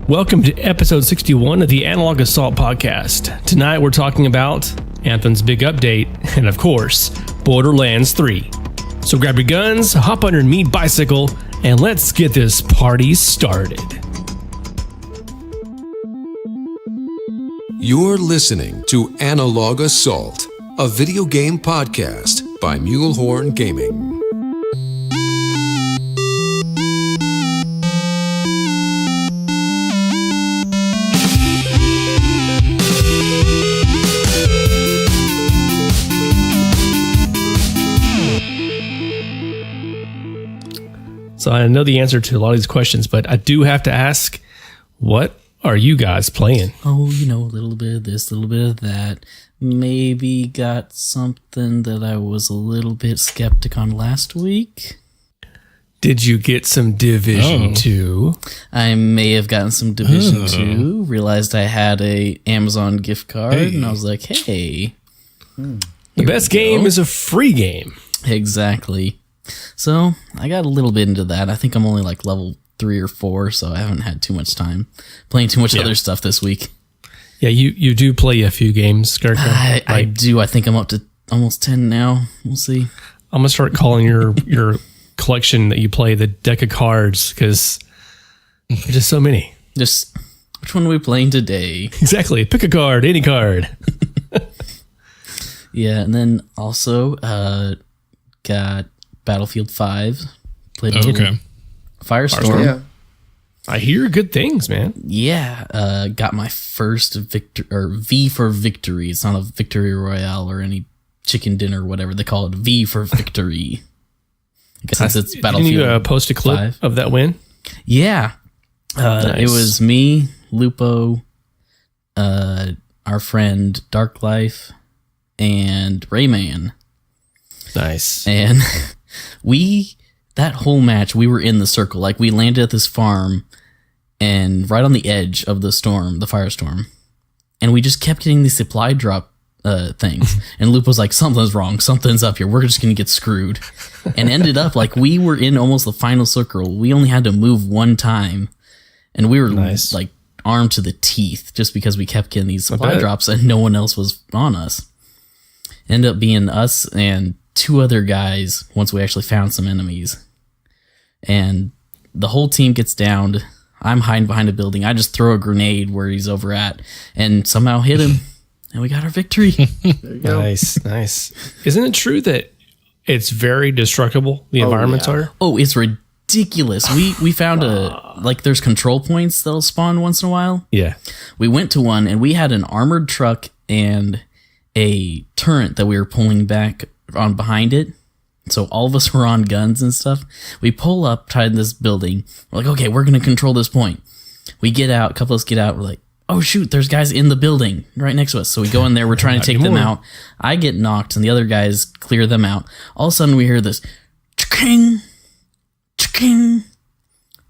Welcome to episode 61 of the Analog Assault podcast. Tonight we're talking about Anthem's big update and, of course, Borderlands 3. So grab your guns, hop on your meat bicycle, and let's get this party started. You're listening to Analog Assault, a video game podcast by Mulehorn Gaming. So I know the answer to a lot of these questions, but I do have to ask, what are you guys playing? Oh, you know, a little bit of this, a little bit of that. Maybe got something that I was a little bit skeptic on last week. Did you get some Division 2? I may have gotten some Division 2. Realized I had a Amazon gift card, and I was like, hey. The best game is a free game. Exactly. So I got a little bit into that. I think I'm only like level 3 or 4, so I haven't had too much time playing too much other stuff this week. Yeah, you do play a few games, Scarecrow. I do. I think I'm up to almost 10 now. We'll see. I'm gonna start calling your collection that you play the deck of cards, because there's just so many. Just which one are we playing today? Exactly. Pick a card, any card. Yeah, and then also got Battlefield 5. Played Firestorm. Yeah. I hear good things, man. Yeah, got my first V for victory. It's not a victory royale or any chicken dinner or whatever they call it. V for victory. I guess since it's Battlefield. Can you post a clip 5. of that win? Yeah. Nice. It was me, Lupo, our friend Dark Life, and Rayman. Nice. And that whole match, we were in the circle. Like, we landed at this farm and right on the edge of the storm, the firestorm. And we just kept getting these supply drop things. And Luke was like, something's wrong. Something's up here. We're just going to get screwed. And ended up, like, we were in almost the final circle. We only had to move one time. And we were, like, armed to the teeth just because we kept getting these supply drops and no one else was on us. Ended up being us and 2 other guys once we actually found some enemies. And the whole team gets downed. I'm hiding behind a building. I just throw a grenade where he's over at and somehow hit him. And we got our victory. There you go. Nice. Isn't it true that it's very destructible? The environments are? Oh, it's ridiculous. We found there's control points that'll spawn once in a while. Yeah. We went to one and we had an armored truck and a turret that we were pulling back on behind it. So all of us were on guns and stuff. We pull up, tied this building. We're like, okay, we're going to control this point. We get out, a couple of us get out. We're like, oh shoot, there's guys in the building right next to us. So we go in there, we're trying to take them out. I get knocked and the other guys clear them out. All of a sudden we hear this ching, ching,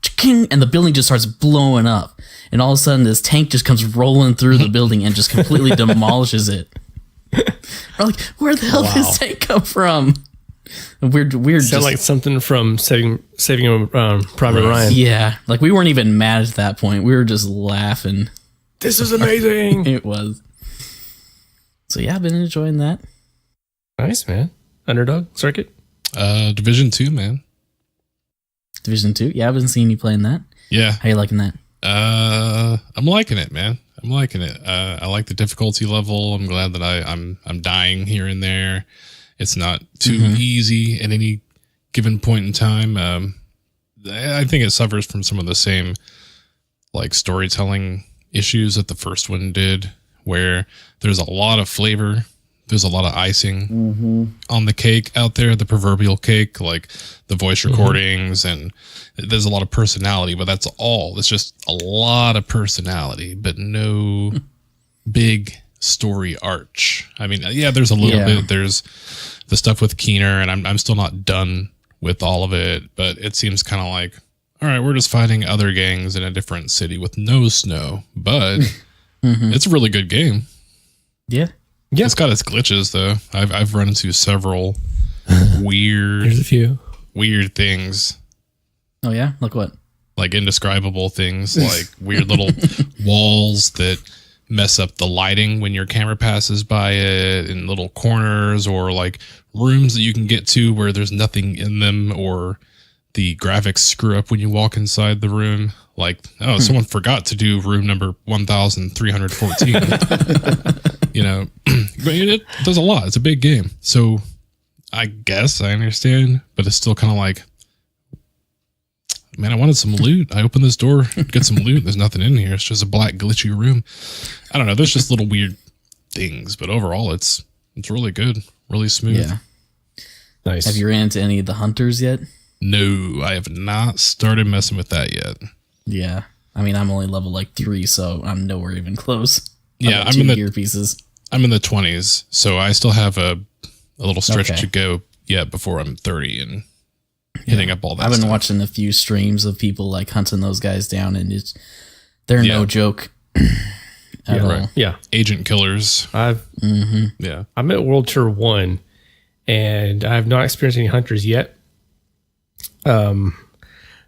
ching, and the building just starts blowing up. And all of a sudden this tank just comes rolling through the building and just completely demolishes it. We're like, where the hell did this tank come from? And we're Sound like something from Saving Private Ryan. Yeah, like we weren't even mad at that point. We were just laughing. This is amazing. It was. So yeah, I've been enjoying that. Nice, man. Underdog Circuit. Division 2, man. Division 2. Yeah, I've been seeing you playing that. Yeah. How you liking that? I'm liking it, man. I'm liking it. I like the difficulty level. I'm glad that I'm dying here and there. It's not too easy at any given point in time. I think it suffers from some of the same like storytelling issues that the first one did, where there's a lot of flavor. There's a lot of icing on the cake out there, the proverbial cake, like the voice recordings, and there's a lot of personality, but that's all. It's just a lot of personality, but no big story arch. I mean, yeah, there's a little bit. There's the stuff with Keener, and I'm still not done with all of it, but it seems kind of like, all right, we're just fighting other gangs in a different city with no snow, but it's a really good game. Yeah. Yeah. It's got its glitches though. I've run into several weird There's a few weird things. Oh yeah? Like what? like indescribable things, like weird little walls that mess up the lighting when your camera passes by it, in little corners, or like rooms that you can get to where there's nothing in them, or the graphics screw up when you walk inside the room. Like, oh, someone forgot to do room number 1314. You know, but it does a lot. It's a big game. So I guess I understand, but it's still kind of like, man, I wanted some loot. I opened this door, get some loot. There's nothing in here. It's just a black glitchy room. I don't know. There's just little weird things, but overall it's really good. Really smooth. Yeah. Nice. Have you ran into any of the hunters yet? No, I have not started messing with that yet. Yeah. I mean, I'm only level like 3, so I'm nowhere even close. Yeah, I'm in the gear pieces. I'm in the 20s, so I still have a little stretch to go yet before I'm 30 and hitting up all that I've been stuff. watching a few streams of people like hunting those guys down, and they're no joke at all. Right. Yeah. Agent killers. I'm at World Tour 1, and I have not experienced any hunters yet. Been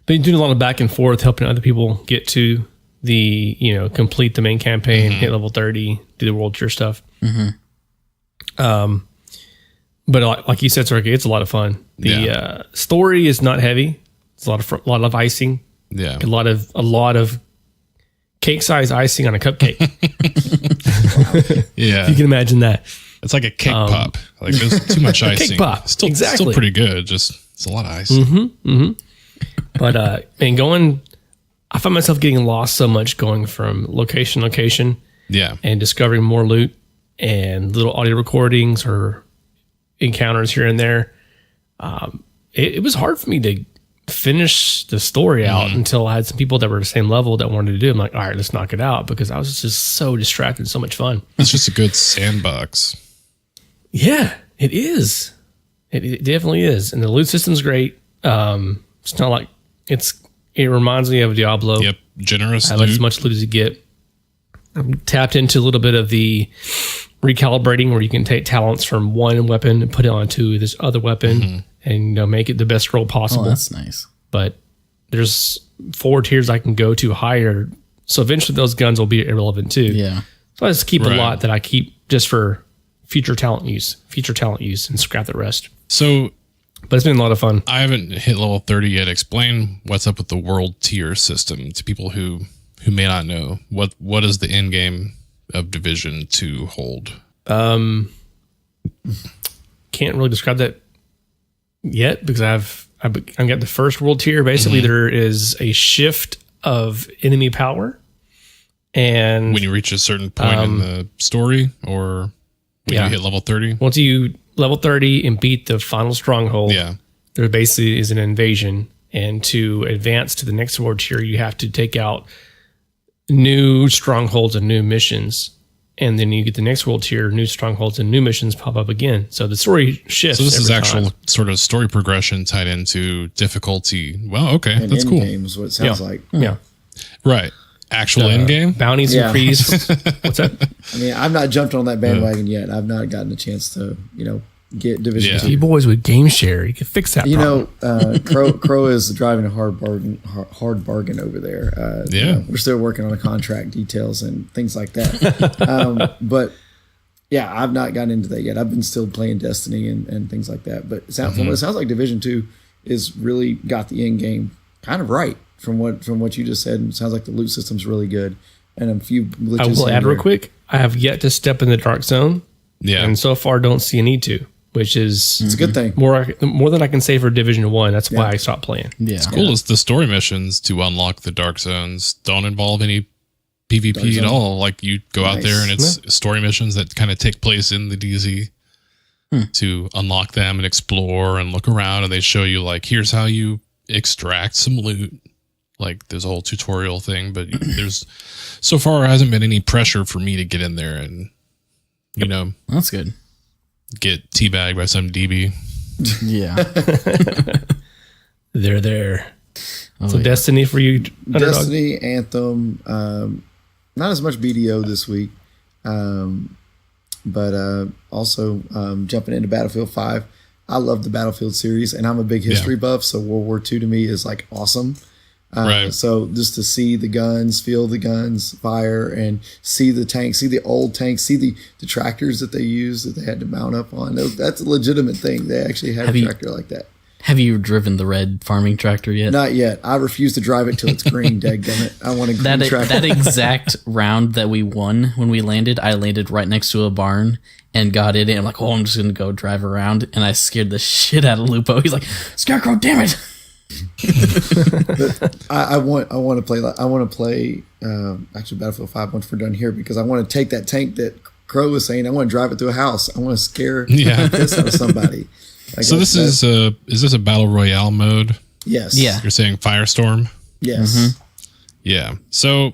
doing a lot of back and forth, helping other people get to the, complete the main campaign, hit level 30, do the World Tour stuff. But like you said, Sorky, it's a lot of fun. The story is not heavy. It's a lot of icing. Yeah. A lot of cake size icing on a cupcake. Yeah. You can imagine that. It's like a cake pop. Like there's too much icing. Cake pop. Still pretty good. Just it's a lot of ice. But I find myself getting lost so much going from location to location. Yeah. And discovering more loot and little audio recordings or encounters here and there. It was hard for me to finish the story out until I had some people that were the same level that wanted to do it. I'm like, all right, let's knock it out, because I was just so distracted, so much fun. It's just a good sandbox. Yeah, it is. It definitely is. And the loot system's great. It's not like it reminds me of Diablo. Yep. Generous Have loot. as much loot as you get. I'm tapped into a little bit of the recalibrating, where you can take talents from one weapon and put it onto this other weapon and make it the best roll possible. Oh, that's nice. But there's 4 tiers I can go to higher. So eventually those guns will be irrelevant too. Yeah. So I just keep a lot that I keep just for future talent use, and scrap the rest. So But it's been a lot of fun. I haven't hit level 30 yet. Explain what's up with the world tier system to people who may not know. What is the end game of Division 2 hold? Can't really describe that yet, because I've got the first world tier. Basically, there is a shift of enemy power, and When you reach a certain point in the story, or when you hit level 30? Once you level 30 and beat the final stronghold, there basically is an invasion. And to advance to the next world tier, you have to take out new strongholds and new missions. And then you get the next world tier, new strongholds and new missions pop up again. So the story shifts. So this is every actual time. sort of story progression tied into difficulty. Well, okay, And that's cool. game is what it sounds like. Yeah. Right. Actual end game? Bounties increase. What's that? I mean, I've not jumped on that bandwagon yet. I've not gotten a chance to, get Division 2. You boys with Game Share, you can fix that problem. Crow is driving a hard bargain over there. We're still working on the contract details and things like that. But yeah, I've not gotten into that yet. I've been still playing Destiny and things like that. But from what it sounds like, Division 2 is really got the end game kind of right from what you just said. It sounds like the loot system's really good, and a few glitches. I will add real quick, I have yet to step in the dark zone. Yeah. And so far don't see a need to, which is It's a good thing. more than I can say for Division 1. That's why I stopped playing. Yeah. It's cool is the story missions to unlock the dark zones don't involve any PvP at all. Like you go out there and it's story missions that kind of take place in the DZ to unlock them and explore and look around, and they show you like, here's how you extract some loot. Like there's a whole tutorial thing, but there's so far hasn't been any pressure for me to get in there and That's good. get teabagged by some DB. Yeah. They're there. Oh, So yeah. Destiny for you, Underdog? Destiny, Anthem, not as much BDO this week, but also jumping into Battlefield 5. I love the Battlefield series, and I'm a big history buff, so World War II to me is like awesome. Right. So just to see the guns, feel the guns fire, and see the tanks, see the old tanks, see the tractors that they used that they had to mount up on. That's a legitimate thing. They actually had a tractor like that. Have you driven the red farming tractor yet? Not yet. I refuse to drive it till it's green. Dadgummit. I want a green tractor. That exact round that we won when we landed, I landed right next to a barn and got in it. I'm like, I'm just going to go drive around. And I scared the shit out of Lupo. He's like, Scarecrow, damn it. But I want to play. I want to play actually Battlefield 5 once we're done here, because I want to take that tank that Crow was saying. I want to drive it through a house. I want to scare the piss out of somebody. So this is this a battle royale mode? Yes. Yeah. You're saying Firestorm? Yes. Mm-hmm. Yeah. So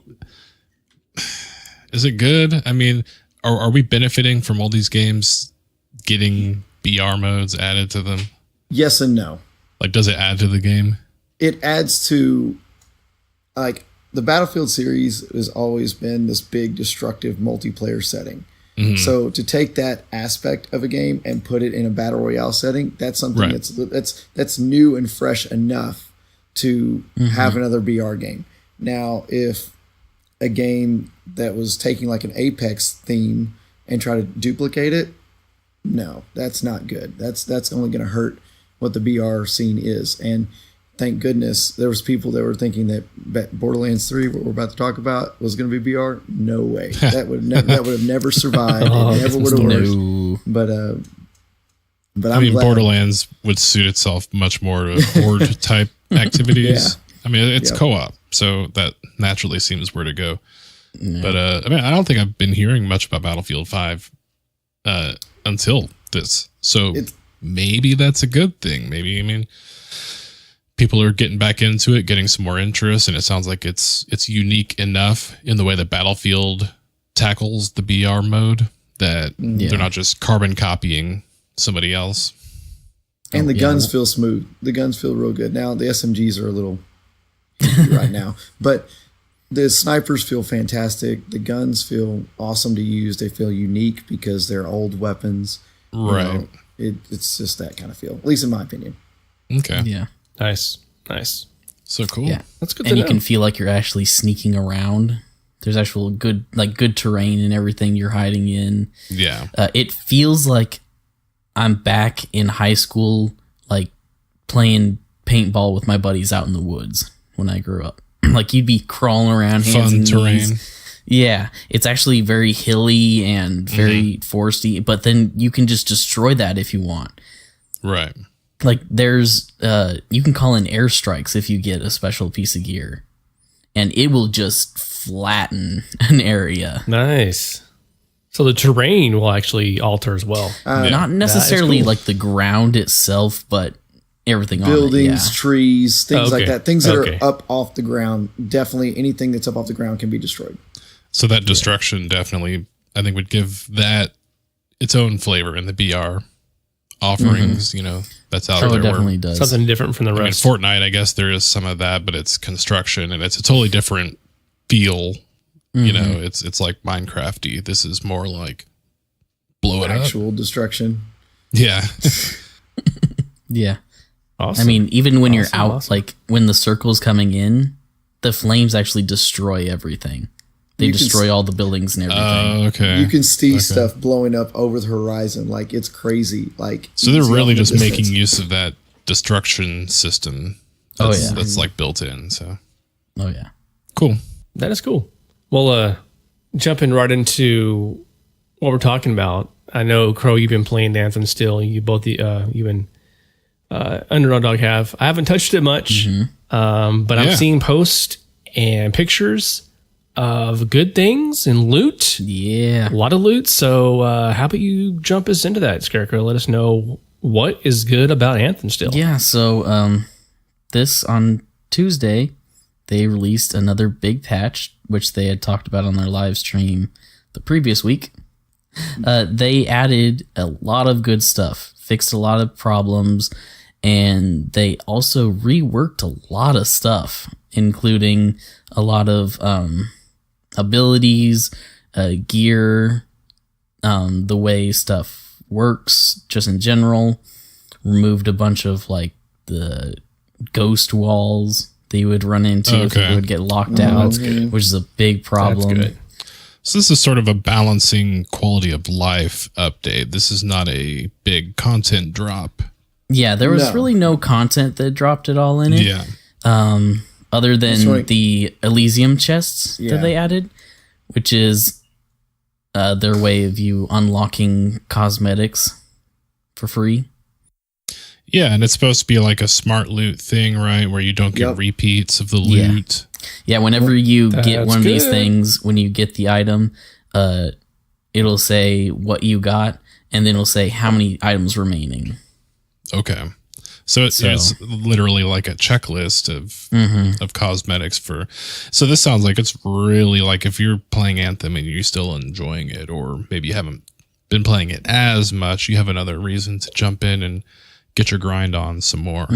is it good? I mean, are we benefiting from all these games getting BR modes added to them? Yes and no. Like, does it add to the game? It adds to, like, the Battlefield series has always been this big destructive multiplayer setting. Mm-hmm. So to take that aspect of a game and put it in a battle royale setting, that's something that's new and fresh enough to have another BR game. Now, if a game that was taking like an Apex theme and try to duplicate it, no, that's not good. That's only going to hurt what the BR scene is. And thank goodness there was people that were thinking that Borderlands 3, what we're about to talk about, was going to be BR. No way. That would have never survived. It never would have worked. But I mean, Borderlands would suit itself much more to horde type activities. Yeah. I mean, it's co-op, so that naturally seems where to go. Yeah. But I mean, I don't think I've been hearing much about Battlefield 5 until this. So maybe that's a good thing. Maybe, I mean, people are getting back into it, getting some more interest, and it sounds like it's unique enough in the way that Battlefield tackles the BR mode that they're not just carbon copying somebody else. And the guns feel smooth. The guns feel real good. Now the SMGs are a little right now, but the snipers feel fantastic. The guns feel awesome to use. They feel unique because they're old weapons. Right. It's just that kind of feel, at least in my opinion. Okay. Yeah. Nice. So cool. Yeah. That's good. And you can feel like you're actually sneaking around. There's actual good terrain and everything you're hiding in. Yeah. It feels like I'm back in high school, like playing paintball with my buddies out in the woods when I grew up. Like you'd be crawling around, hands and terrain. knees. Yeah, it's actually very hilly and very foresty, but then you can just destroy that if you want. Right. Like there's, you can call in airstrikes if you get a special piece of gear, and it will just flatten an area. Nice. So the terrain will actually alter as well. Not necessarily like the ground itself, but everything buildings, on it. Yeah. trees, things like that. Things that are up off the ground. Definitely anything that's up off the ground can be destroyed. So that destruction definitely, I think, would give that its own flavor in the BR offerings. You know, that's out there. It definitely does. Something different from the rest. I mean, Fortnite, I guess there is some of that, but it's construction and it's a totally different feel. You know, it's like Minecraft-y. This is more like blow it up. Actual destruction. Yeah. Yeah. Awesome. I mean, even when you're out, like when the circle's coming in, the flames actually destroy everything. They destroy all the buildings and everything. Okay. You can see stuff blowing up over the horizon. Like it's crazy. Like so they're really just making use of that destruction system. That's like built in. So. Oh yeah. Cool. That is cool. Well, jumping right into what we're talking about. I know, Crow, you've been playing Anthem still. You both, you've been Underdog have. I haven't touched it much, but I'm seeing posts and pictures of good things and loot. Yeah. A lot of loot. So how about you jump us into that, Scarecrow? Let us know what is good about Anthem still. Yeah, so this on Tuesday, they released another big patch, which they had talked about on their live stream the previous week. They added a lot of good stuff, fixed a lot of problems, and they also reworked a lot of stuff, including a lot of abilities, gear, the way stuff works just in general. Removed a bunch of like the ghost walls that you would run into if you would get locked out, which is a big problem. That's good. So this is sort of a balancing quality of life update. This is not a big content drop. Yeah, there was really no content that dropped it all in it. Yeah. Other than the Elysium chests that they added, which is their way of you unlocking cosmetics for free. Yeah, and it's supposed to be like a smart loot thing, right? Where you don't get repeats of the loot. Yeah, whenever you get one of these things, when you get the item, it'll say what you got, and then it'll say how many items remaining. Okay. So it's literally like a checklist of cosmetics for. So this sounds like it's really like if you're playing Anthem and you're still enjoying it, or maybe you haven't been playing it as much, you have another reason to jump in and get your grind on some more.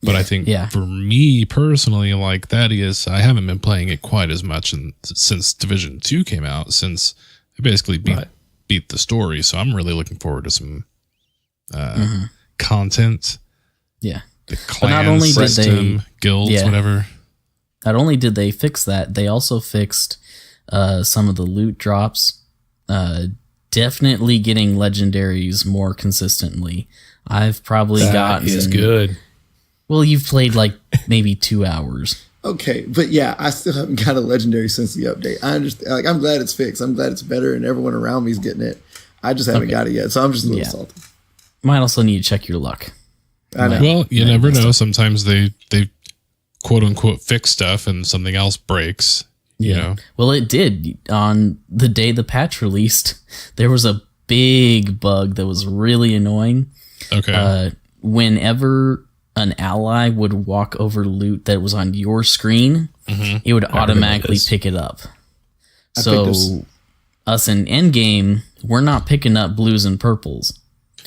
But I think for me personally, like Thaddeus, I haven't been playing it quite as much since Division 2 came out, since I basically beat the story. So I'm really looking forward to some content. Yeah. The clan not only system, guilds, whatever. Not only did they fix that, they also fixed some of the loot drops. Definitely getting legendaries more consistently. I've probably gotten... That is good. Well, you've played like maybe 2 hours. Okay, but yeah, I still haven't got a legendary since the update. I understand. Like, I'm glad it's fixed. I'm glad it's better, and everyone around me is getting it. I just haven't got it yet, so I'm just a little salty. Might also need to check your luck. I know. Well, you never know. Sometimes they quote unquote fix stuff, and something else breaks. You know. Well, it did on the day the patch released. There was a big bug that was really annoying. Okay. Whenever an ally would walk over loot that was on your screen, it would automatically pick it up. So us in endgame, we're not picking up blues and purples.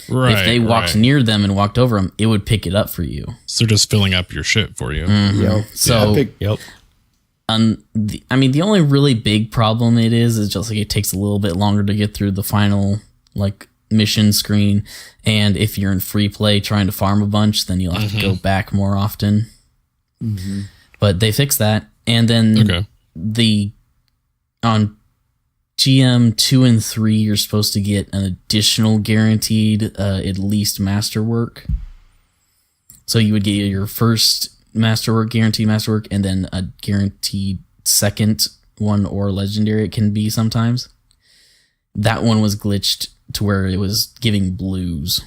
Right. If they walked near them and walked over them, it would pick it up for you. So they're just filling up your shit for you. So, the only really big problem it is just like it takes a little bit longer to get through the final mission screen, and if you're in free play trying to farm a bunch, then you'll have to go back more often. But they fixed that, and then on GM 2 and 3, you're supposed to get an additional guaranteed at least masterwork. So you would get your first masterwork, guaranteed masterwork, and then a guaranteed second one, or legendary it can be sometimes. That one was glitched to where it was giving blues.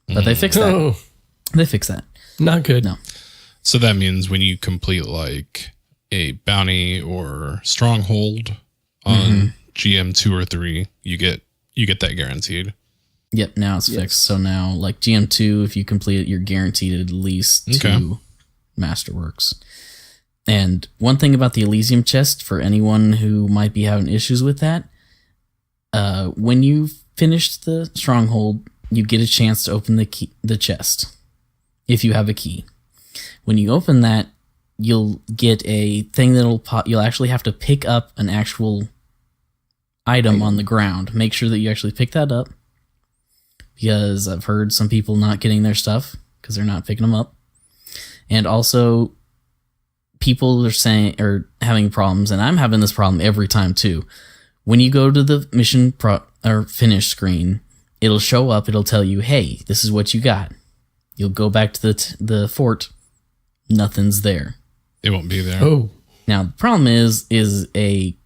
But they fixed that. They fixed that. Not good. No. So that means when you complete like a bounty or stronghold on GM 2 or 3, you get that guaranteed. Yep, now it's fixed. So now, like GM 2, if you complete it, you're guaranteed at least 2 masterworks. And one thing about the Elysium chest, for anyone who might be having issues with that, when you finish the stronghold, you get a chance to open the chest, if you have a key. When you open that, you'll get a thing that'll pop. You'll actually have to pick up an actual item on the ground. Make sure that you actually pick that up, because I've heard some people not getting their stuff because they're not picking them up. And also, people are saying or having problems, and I'm having this problem every time too. When you go to the mission or finish screen, it'll show up. It'll tell you, "Hey, this is what you got." You'll go back to the fort. Nothing's there. It won't be there. Oh. Now the problem is a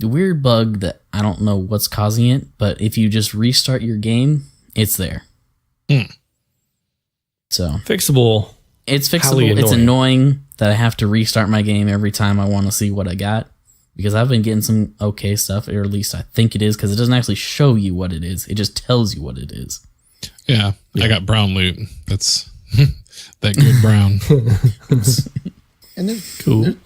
weird bug that I don't know what's causing it, but if you just restart your game, it's there. So fixable. It's fixable. It's annoying that I have to restart my game every time I want to see what I got, because I've been getting some okay stuff, or at least I think it is, because it doesn't actually show you what it is. It just tells you what it is. Yeah. I got brown loot. That's that good brown. And then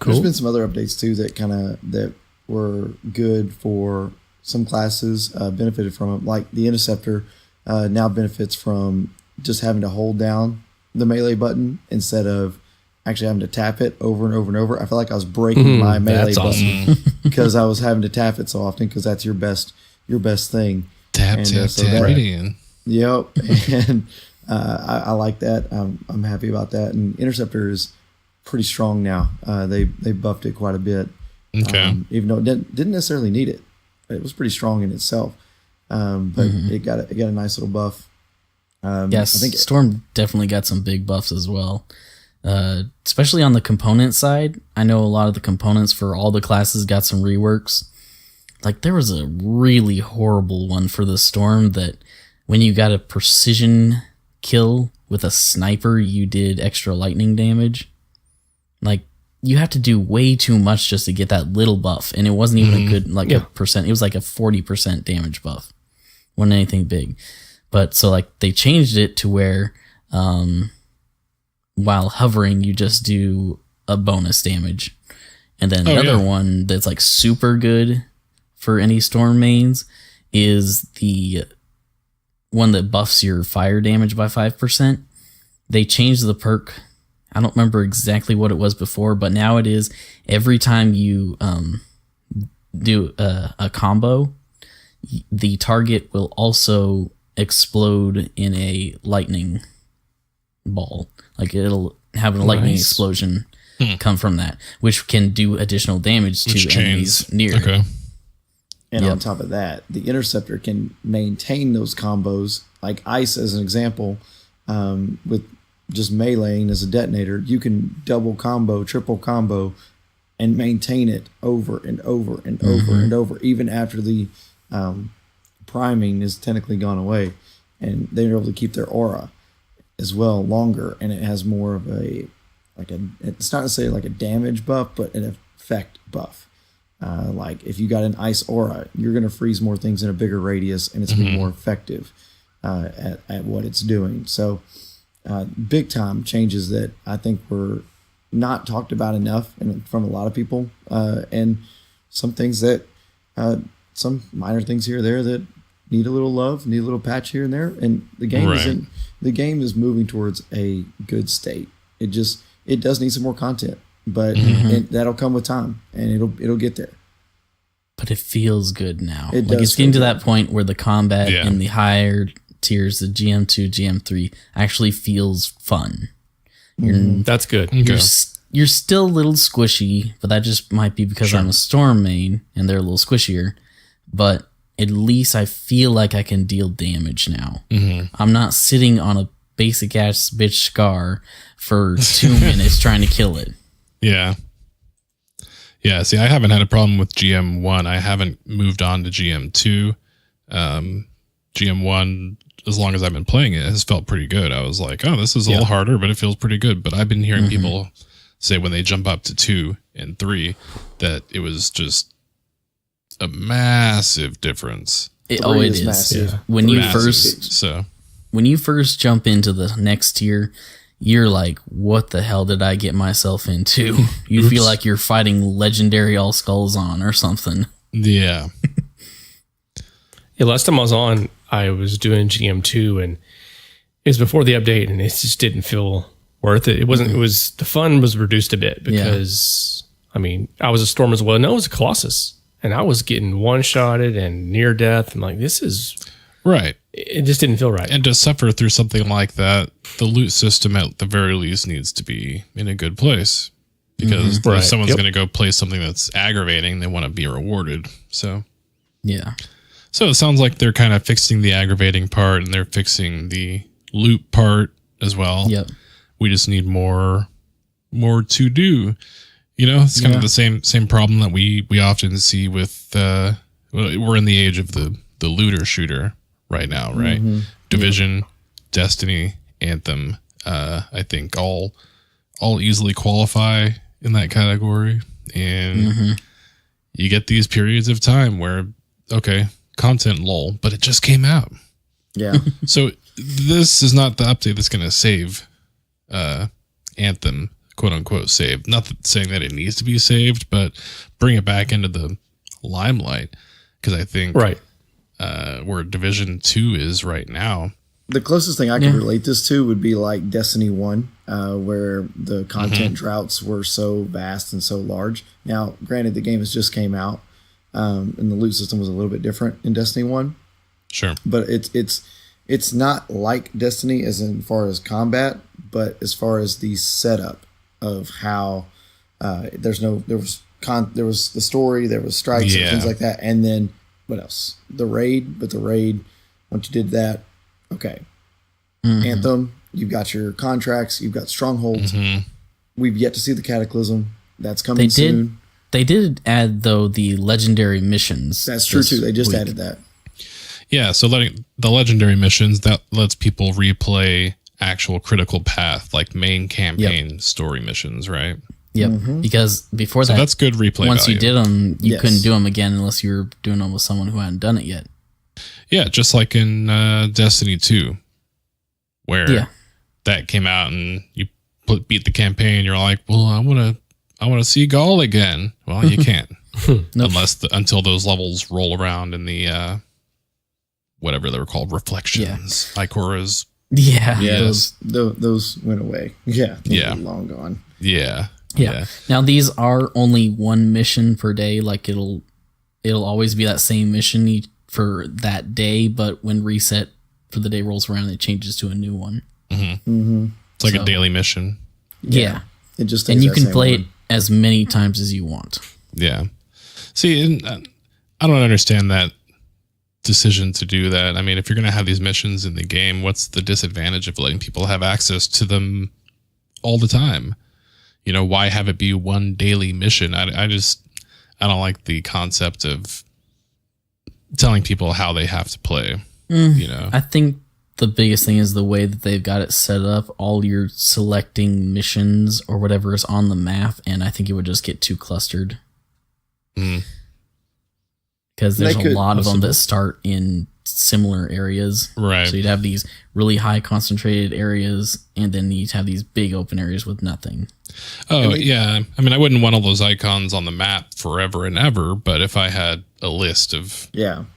there's been some other updates too that were good for some classes, benefited from it. Like the Interceptor now benefits from just having to hold down the melee button instead of actually having to tap it over and over and over. I feel like I was breaking my melee button because I was having to tap it so often, because that's your best thing. Tap it in. Yep. And I like that. I'm happy about that. And Interceptor is pretty strong now. They buffed it quite a bit. Okay. Even though it didn't necessarily need it. It was pretty strong in itself. But it got a nice little buff. Yes, I think Storm definitely got some big buffs as well. Especially on the component side. I know a lot of the components for all the classes got some reworks. Like there was a really horrible one for the Storm that when you got a precision kill with a sniper, you did extra lightning damage. Like you have to do way too much just to get that little buff, and it wasn't even a good a percent. It was like a 40% damage buff. Wasn't anything big, but so like they changed it to where while hovering you just do a bonus damage, and then another one that's like super good for any Storm mains is the one that buffs your fire damage by 5%. They changed the perk. I don't remember exactly what it was before, but now it is every time you do a combo, the target will also explode in a lightning ball. Like it'll have a lightning explosion come from that, which can do additional damage to enemies near. Okay. And on top of that, the Interceptor can maintain those combos. Like Ice, as an example, with just meleeing as a detonator, you can double combo, triple combo, and maintain it over and over and over and over, even after the priming is technically gone away. And they're able to keep their aura as well longer, and it has more of it's not necessarily like a damage buff, but an effect buff. Like if you got an ice aura, you're going to freeze more things in a bigger radius, and it's going to be more effective at what it's doing. So big time changes that I think were not talked about enough and from a lot of people, and some things that some minor things here or there that need a little love, need a little patch here and there. And the game is moving towards a good state. It does need some more content. But that'll come with time, and it'll get there. But it feels good now. It's getting to that point where the combat in the higher tiers, the GM2, GM3, actually feels fun. That's good. You're still a little squishy, but that just might be because I'm a Storm main and they're a little squishier. But at least I feel like I can deal damage now. I'm not sitting on a basic ass bitch Scar for 2 minutes trying to kill it. Yeah. Yeah, see, I haven't had a problem with GM1. I haven't moved on to GM2. GM1, as long as I've been playing it, has felt pretty good. I was like, oh, this is a little harder, but it feels pretty good. But I've been hearing people say when they jump up to 2 and 3 that it was just a massive difference. It is massive. When you first jump into the next tier, you're like, what the hell did I get myself into? You feel like you're fighting legendary All Skulls on or something. Yeah. Last time I was on, I was doing GM2, and it was before the update, and it just didn't feel worth it. It wasn't. It was, the fun was reduced a bit because I mean, I was a Storm as well. No, it was a Colossus, and I was getting one-shotted and near death. I'm like, this is right. It just didn't feel right. And to suffer through something like that, the loot system at the very least needs to be in a good place. Because if someone's going to go play something that's aggravating, they want to be rewarded. So So it sounds like they're kind of fixing the aggravating part, and they're fixing the loot part as well. Yep. We just need more to do. You know, it's kind of the same problem that we often see with we're in the age of the looter shooter right now, right? Division, Destiny, Anthem, I think all easily qualify in that category. And you get these periods of time where, okay, content lull, but it just came out. Yeah. So this is not the update that's going to save Anthem, quote unquote, save. Not saying that it needs to be saved, but bring it back into the limelight. Because I think where Division 2 is right now. The closest thing I can relate this to would be like Destiny 1, where the content droughts were so vast and so large. Now, granted, the game has just came out, and the loot system was a little bit different in Destiny 1. Sure. But it's not like Destiny as in far as combat, but as far as the setup. of how there was the story, there was strikes and things like that, and then what else? The raid. But the raid, once you did that, okay. Anthem, you've got your contracts, you've got strongholds. We've yet to see the Cataclysm. That's coming soon. They did add, though, the legendary missions. That's true, too. They just added that. Yeah, so letting the legendary missions, that lets people replay actual critical path, like main campaign story missions, right? Yep. Because before that, that's good replay once value. you did them, you couldn't do them again unless you were doing them with someone who hadn't done it yet. Yeah, just like in Destiny 2, where that came out and you beat the campaign, you're like, well, I want to see Gaul again. Well, you can't. Until those levels roll around in the whatever they were called, reflections, Ikora's. Those went away. Long gone. Yeah. Now these are only one mission per day. Like it'll always be that same mission for that day, but when reset for the day rolls around, it changes to a new one. It's like a daily mission. Yeah. It just and you can play it as many times as you want. Yeah. See, I don't understand that decision to do that. I mean, if you're going to have these missions in the game, what's the disadvantage of letting people have access to them all the time? You know, why have it be one daily mission? I don't like the concept of telling people how they have to play. You know, I think the biggest thing is the way that they've got it set up. All your selecting missions or whatever is on the map, and I think it would just get too clustered. Because there's a lot of them that start in similar areas. Right. So you'd have these really high concentrated areas, and then you'd have these big open areas with nothing. Oh, yeah. I mean, I wouldn't want all those icons on the map forever and ever, but if I had a list of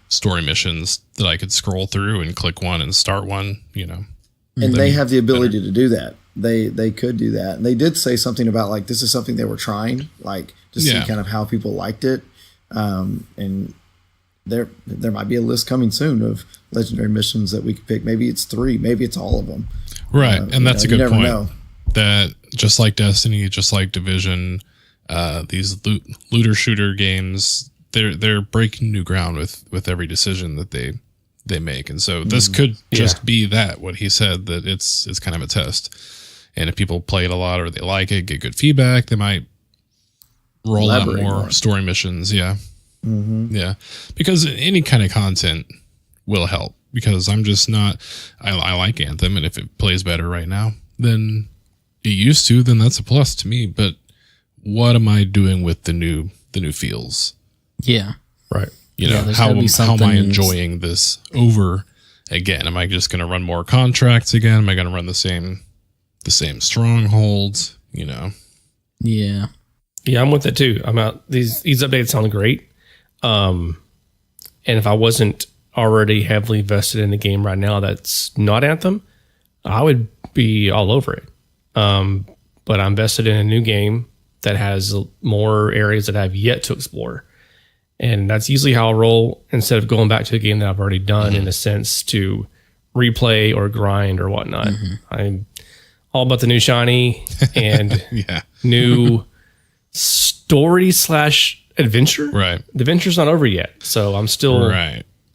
story missions that I could scroll through and click one and start one, you know. And they have the ability to do that. They could do that. And they did say something about, like, this is something they were trying, like, to see kind of how people liked it. And there might be a list coming soon of legendary missions that we could pick. Maybe it's 3, maybe it's all of them. Right. And that's a good point. Know. That just like Destiny, just like Division, these looter shooter games, they're breaking new ground with every decision that they make. And so this could just be that, what he said, that it's kind of a test. And if people play it a lot or they like it, get good feedback, they might roll out more story missions. Yeah. Yeah. Because any kind of content will help, because I'm just not, I like Anthem, and if it plays better right now than it used to, then that's a plus to me. But what am I doing with the new feels? Yeah. Right. You know, how am I enjoying this over again? Am I just going to run more contracts again? Am I going to run the same strongholds? You know? Yeah. Yeah, I'm with it too. I'm out. These updates sound great. And if I wasn't already heavily vested in the game right now that's not Anthem, I would be all over it. But I'm vested in a new game that has more areas that I've yet to explore. And that's usually how I roll, instead of going back to a game that I've already done in a sense to replay or grind or whatnot. I'm all about the new shiny and new story / adventure. Right. The adventure's not over yet, so I'm still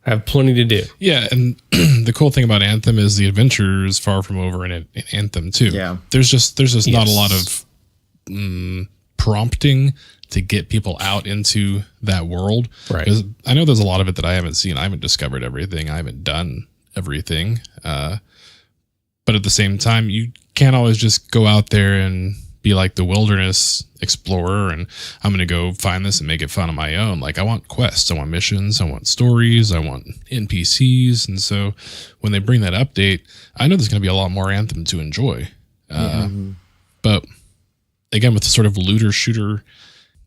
have plenty to do. Yeah, and the cool thing about Anthem is the adventure is far from over in Anthem too. Yeah. There's just not a lot of prompting to get people out into that world. Right. Because I know there's a lot of it that I haven't seen. I haven't discovered everything. I haven't done everything. But at the same time, you can't always just go out there and be like the wilderness explorer and I'm going to go find this and make it fun on my own. Like, I want quests, I want missions, I want stories, I want NPCs. And so when they bring that update, I know there's going to be a lot more Anthem to enjoy. But again, with the sort of looter shooter,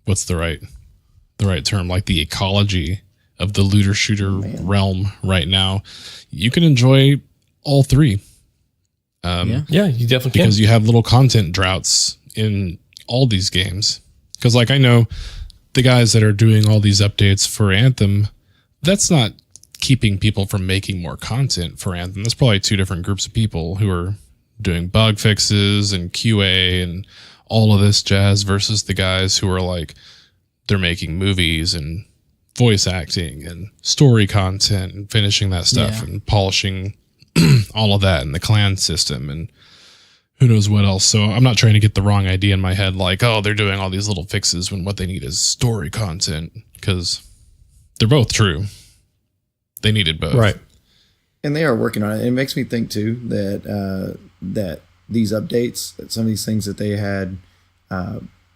what's the right term? Like the ecology of the looter shooter realm right now, you can enjoy all three. You definitely can. Because you have little content droughts in all these games. Because like I know the guys that are doing all these updates for Anthem, that's not keeping people from making more content for Anthem. That's probably two different groups of people who are doing bug fixes and QA and all of this jazz versus the guys who are like, they're making movies and voice acting and story content and finishing that stuff and polishing all of that and the clan system and who knows what else. So I'm not trying to get the wrong idea in my head, like, oh, they're doing all these little fixes when what they need is story content, because they're both true. They needed both. Right. And they are working on it. It makes me think too that that these updates, that some of these things that they had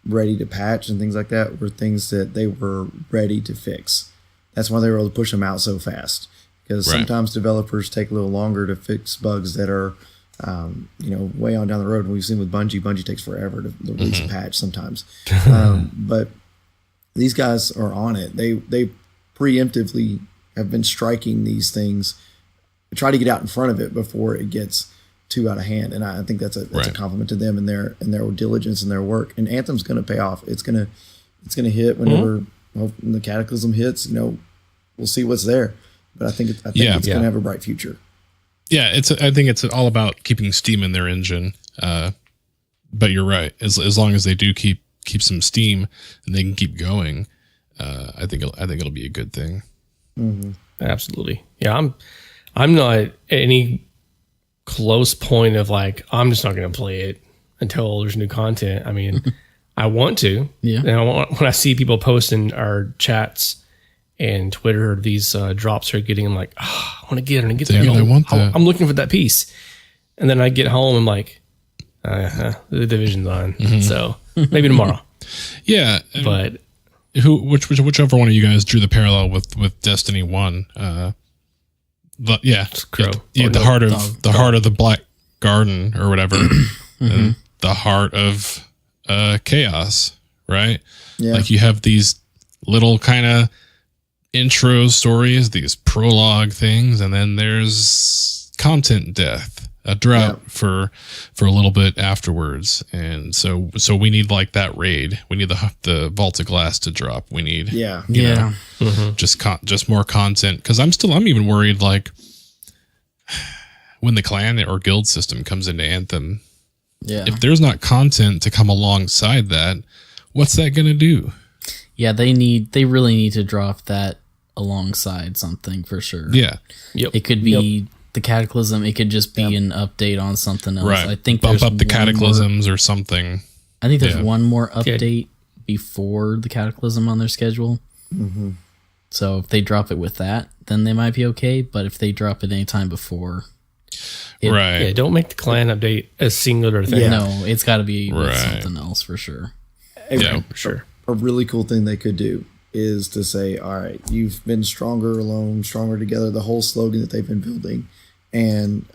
ready to patch and things like that were things that they were ready to fix. That's why they were able to push them out so fast. Because sometimes developers take a little longer to fix bugs that are, way on down the road. And we've seen with Bungie. Bungie takes forever to release a patch sometimes. But these guys are on it. They preemptively have been striking these things, try to get out in front of it before it gets too out of hand. And I think that's a compliment to them and their diligence and their work. And Anthem's going to pay off. It's going to hit whenever when the Cataclysm hits. We'll see what's there. But I think it's going to have a bright future. Yeah, I think it's all about keeping steam in their engine. But you're right. As long as they do keep some steam and they can keep going, I think it'll be a good thing. Mm-hmm. Absolutely. Yeah, I'm not at any close point of like, I'm just not going to play it until there's new content. I mean, I want to. Yeah. And when I see people post in our chats and Twitter, these drops are getting, I'm like, I want to get it and get that. I want that. I'm looking for that piece. And then I get home, I'm like, the Division's on. Mm-hmm. So maybe tomorrow. Yeah. But whichever one of you guys drew the parallel with Destiny 1, but the heart of the Black Garden or whatever, and the heart of chaos, right? Yeah. Like you have these little kind of intro stories, these prologue things, and then there's content death, a drought for a little bit afterwards. And so we need like that raid. We need the Vault of Glass to drop. We need just more content, because I'm even worried, like when the clan or guild system comes into Anthem, if there's not content to come alongside that, what's that going to do? Yeah, they really need to drop that alongside something for sure. Yeah. Yep. It could be the Cataclysm. It could just be an update on something else. Right. I think bump up the Cataclysms or something. I think there's one more update before the Cataclysm on their schedule. Mm-hmm. So if they drop it with that, then they might be okay. But if they drop it anytime before, don't make the clan update a singular thing. Yeah. No, it's got to be with something else for sure. For sure. A really cool thing they could do is to say, all right, you've been stronger alone, stronger together, the whole slogan that they've been building. And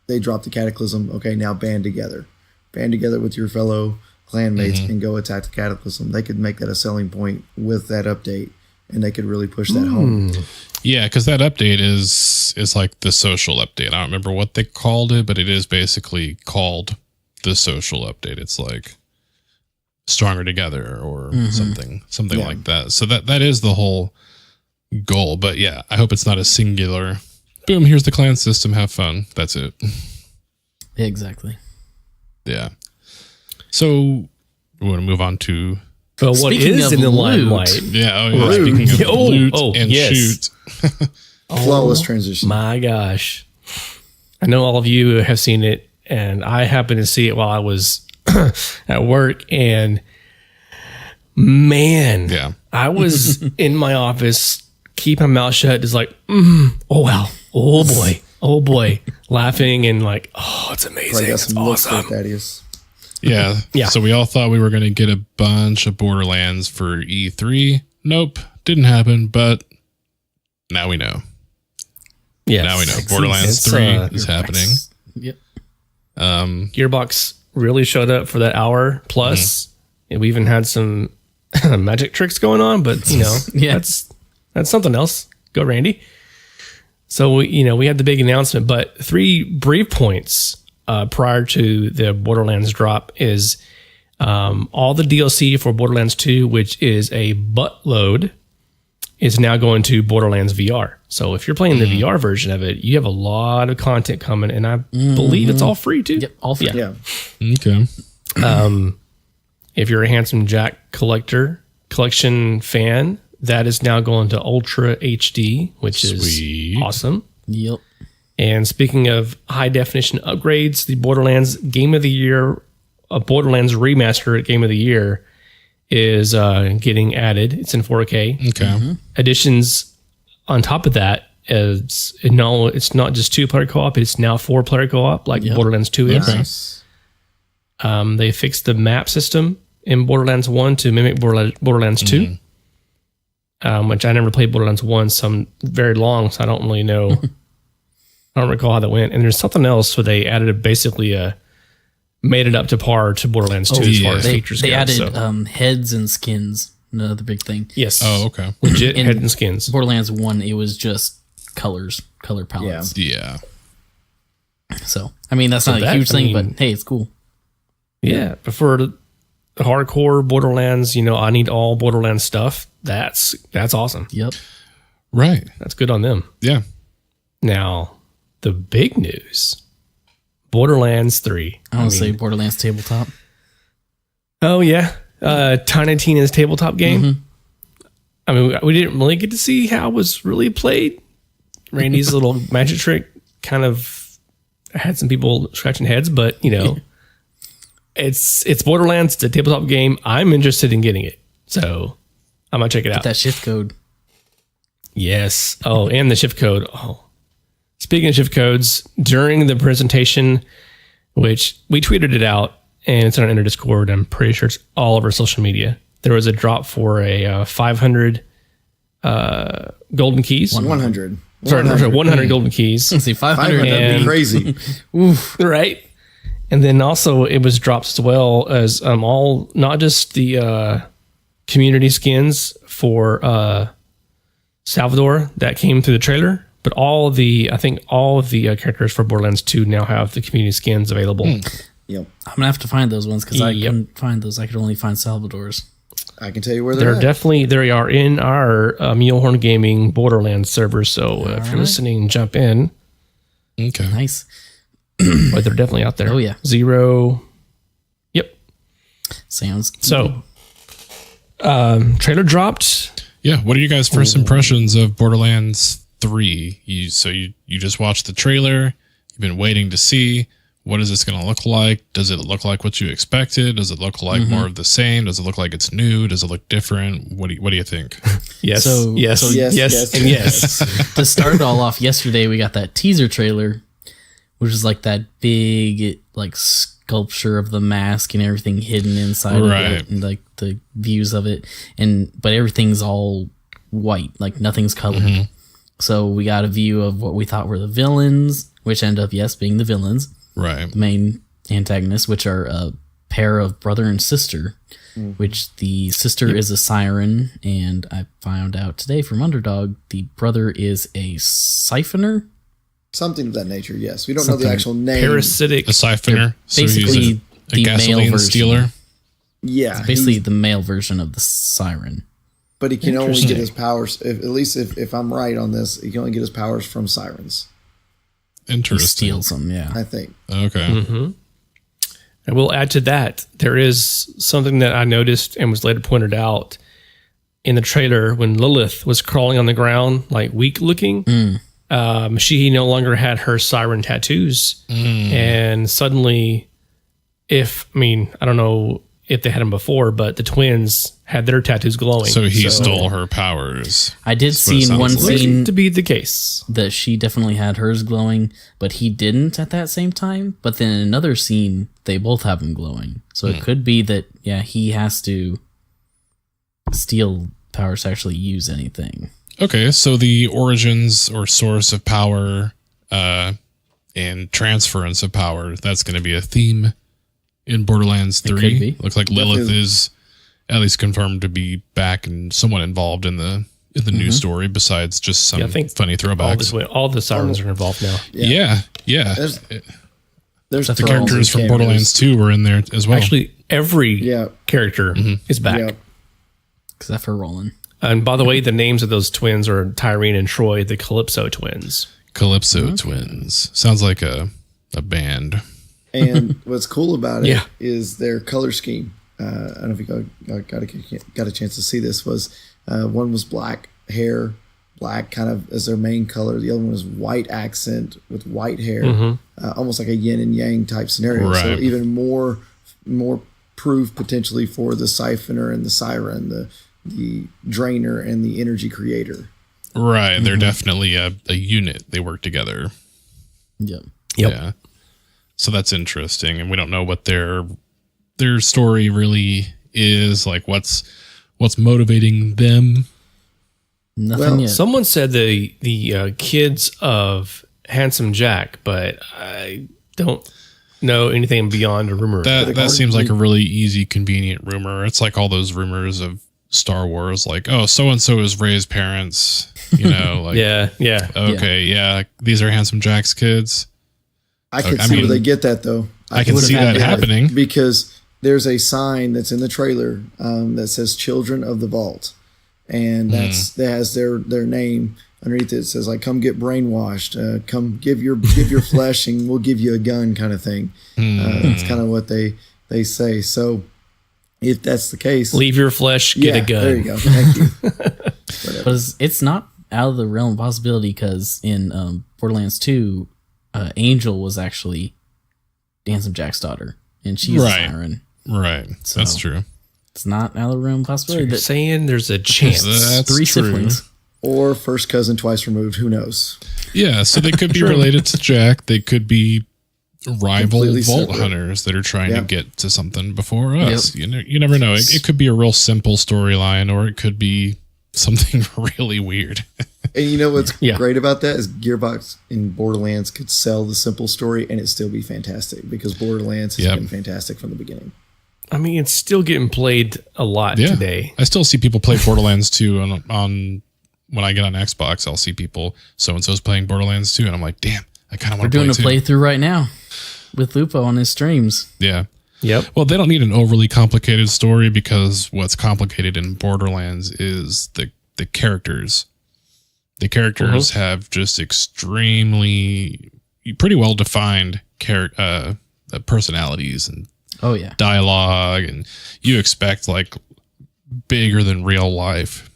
they drop the Cataclysm. Okay, now band together. Band together with your fellow clanmates and go attack the Cataclysm. They could make that a selling point with that update, and they could really push that home. Yeah, because that update is like the social update. I don't remember what they called it, but it is basically called the social update. It's like stronger together or something like that. So that is the whole goal. But yeah, I hope it's not a singular, boom, here's the clan system, have fun. That's it. Exactly. Yeah. So we want to move on to what is in the limelight? Yeah. Speaking of loot and shoot. Flawless transition. My gosh. I know all of you have seen it, and I happened to see it while I was at work, and man, I was in my office, keep my mouth shut, just like, oh wow, oh boy, laughing and like, oh, it's amazing, it's awesome. Yeah. So we all thought we were going to get a bunch of Borderlands for E3. Nope, didn't happen. But now we know. Yeah, now we know Borderlands 3 is happening. Yep. Gearbox really showed up for that hour plus. And we even had some magic tricks going on, but that's something else. Go Randy. So we had the big announcement, but 3 brief points prior to the Borderlands drop is all the DLC for Borderlands 2, which is a buttload, is now going to Borderlands VR. So if you're playing the VR version of it, you have a lot of content coming, and I believe it's all free too. Yep, all free. Yeah. Okay. If you're a Handsome Jack collection fan, that is now going to Ultra HD, which Sweet. is awesome. Yep. And speaking of high definition upgrades, the Borderlands Game of the Year, a Borderlands remaster Game of the Year, is getting added. It's in 4K. Okay. Additions on top of that is it's not just 2-player co-op; it's now 4-player co-op, like Borderlands 2 is. Nice. They fixed the map system in Borderlands 1 to mimic Borderlands 2, which I never played Borderlands 1 very long, so I don't really know. I don't recall how that went. And there's something else where they added made it up to par to Borderlands 2 as far as features They go. added heads and skins, another big thing. Yes. Oh, okay. Legit In head and skins. Borderlands 1, it was just color palettes. Yeah. So, I mean, that's not a huge thing, but hey, it's cool. Yeah. But for the hardcore Borderlands, I need all Borderlands stuff. That's awesome. Yep. Right. That's good on them. Yeah. Now, the big news. Borderlands 3. I want to say Borderlands tabletop. Oh, yeah. Tiny Tina's tabletop game. I mean, we didn't really get to see how it was really played. Randy's little magic trick kind of had some people scratching heads, but, it's Borderlands. It's a tabletop game. I'm interested in getting it. So I'm going to check it out. That shift code. Yes. Oh, and the shift code. Oh, speaking of shift codes, during the presentation, which we tweeted it out, and it's on our Discord, I'm pretty sure it's all over social media. There was a drop for a 500 golden keys. 100. Sorry, 100 golden keys. Let's see, 500. 500, that'd And- be crazy. Right. And then also it was dropped as well as all, not just the community skins for Salvador that came through the trailer, but all of the characters for Borderlands 2 now have the community skins available. Yep. I'm going to have to find those ones because I Yep. couldn't find those. I could only find Salvador's. I can tell you where they're at. They are in our Mulehorn Gaming Borderlands server. So if you're listening, jump in. Okay. Nice. But they're definitely out there. Oh, yeah. 0. Yep. Sounds So, trailer dropped. Yeah. What are you guys' first impressions of Borderlands 3? You just watched the trailer. You've been waiting to see. What is this going to look like? Does it look like what you expected? Does it look like more of the same? Does it look like it's new? Does it look different? What do you think? Yes. So- yes. so yes. yes, And yes. to start it all off, yesterday we got that teaser trailer, which is like that big like sculpture of the mask and everything hidden inside of Right. it, and like the views of it, but everything's all white, like nothing's colored. So we got a view of what we thought were the villains, which end up being the villains, Right. the main antagonists, which are a pair of brother and sister. Which the sister is a siren, and I found out today from Underdog the brother is a siphoner. Something of that nature, yes. We don't know the actual name. Parasitic. A siphoner. So Basically, he's a the male gasoline version. stealer. Yeah. Basically, the male version of the siren. But he can only get Interesting. his powers, if I'm right on this, he can only get his powers from sirens, He Interesting. steals them, yeah. I think. Okay. I will add to that. There is something that I noticed and was later pointed out in the trailer when Lilith was crawling on the ground, like weak looking. She no longer had her siren tattoos. And suddenly, I don't know if they had them before, but the twins had their tattoos glowing. So he stole her powers. I did That's what it see in one sounds like. scene to be the case. that she definitely had hers glowing, but he didn't at that same time. But then in another scene, they both have them glowing. So it could be that, he has to steal powers to actually use anything. Okay, so the origins or source of power and transference of power, that's going to be a theme in Borderlands 3. could be. Looks like Lilith is at least confirmed to be back and somewhat involved in the news story, besides just some I think funny throwbacks. All the sirens are involved now. Yeah. There's The characters from Borderlands 2 were in there as well. Actually, every character is back. Yeah. Except for Roland. And by the way, the names of those twins are Tyrene and Troy, the Calypso twins. Calypso Twins. Sounds like a band. And what's cool about it Yeah. is their color scheme. I don't know if you got a chance to see this. Was one was black hair, black kind of as their main color. The other one was white accent with white hair, almost like a yin and yang type scenario. So Right. even more proof potentially for the siphoner and the siren, the drainer and the energy creator. Right. They're definitely a unit. They work together. Yep. Yeah. So that's interesting. And we don't know what their story really is, like what's motivating them. Nothing Well, yet. Someone said the kids of Handsome Jack, but I don't know anything beyond a rumor. That seems like a really easy, convenient rumor. It's like all those rumors of Star Wars, like, oh, so and so is Rey's parents. You know, like, yeah. okay, yeah, these are Handsome Jack's kids. I could I see mean, where they get that though. I can see that happening. because there's a sign that's in the trailer that says "Children of the Vault," and that has their name underneath it. It says like, "Come get brainwashed. Come give your flesh, and we'll give you a gun," kind of thing. That's kind of what they say. So if that's the case, Leave your flesh, get a gun. There you go. Thank you. But it's not out of the realm of possibility because in Borderlands 2, Angel was actually Handsome Jack's daughter, and she's Right. a siren. Right. That's true. It's not out of the realm of possibility. You're That saying there's a chance. That's three true. siblings. Or first cousin twice removed. Who knows? Yeah, so they could be related to Jack. They could be rival Completely vault separate. hunters that are trying to Yep. get to something before us. You never know. It could be a real simple storyline, or it could be something really weird. And you know what's Yeah. great about that is Gearbox in Borderlands could sell the simple story and it still be fantastic because Borderlands has been fantastic from the beginning. I mean, it's still getting played a lot today. I still see people play Borderlands 2 on when I get on Xbox. I'll see people, so and so's playing Borderlands 2, and I'm like, damn, I kind of We're want to doing play a too. playthrough right now with Lupo on his streams. Yeah. Yep. Well, they don't need an overly complicated story because what's complicated in Borderlands is the characters. The characters have just extremely, pretty well defined personalities and Oh yeah. dialogue, and you expect like bigger than real life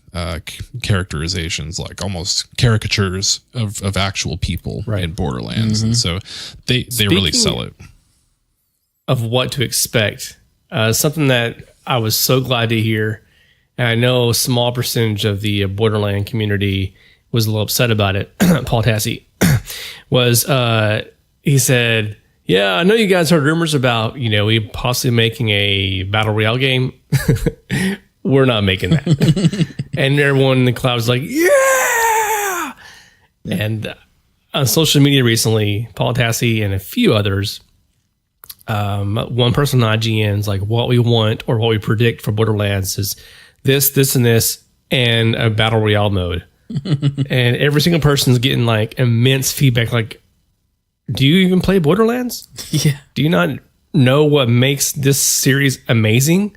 characterizations, like almost caricatures of actual people in Borderlands. And so they really sell it. Of what to expect. Something that I was so glad to hear, and I know a small percentage of the Borderland community was a little upset about it. Paul Tassi was, he said, yeah, I know you guys heard rumors about, we possibly making a battle royale game. We're not making that. And everyone in the cloud was like, yeah. And on social media recently, Paul Tassi and a few others, one person on IGN's like, what we want or what we predict for Borderlands is this, and this, and a battle royale mode. And every single person's getting like immense feedback. Like, do you even play Borderlands? Yeah. Do you not know what makes this series amazing?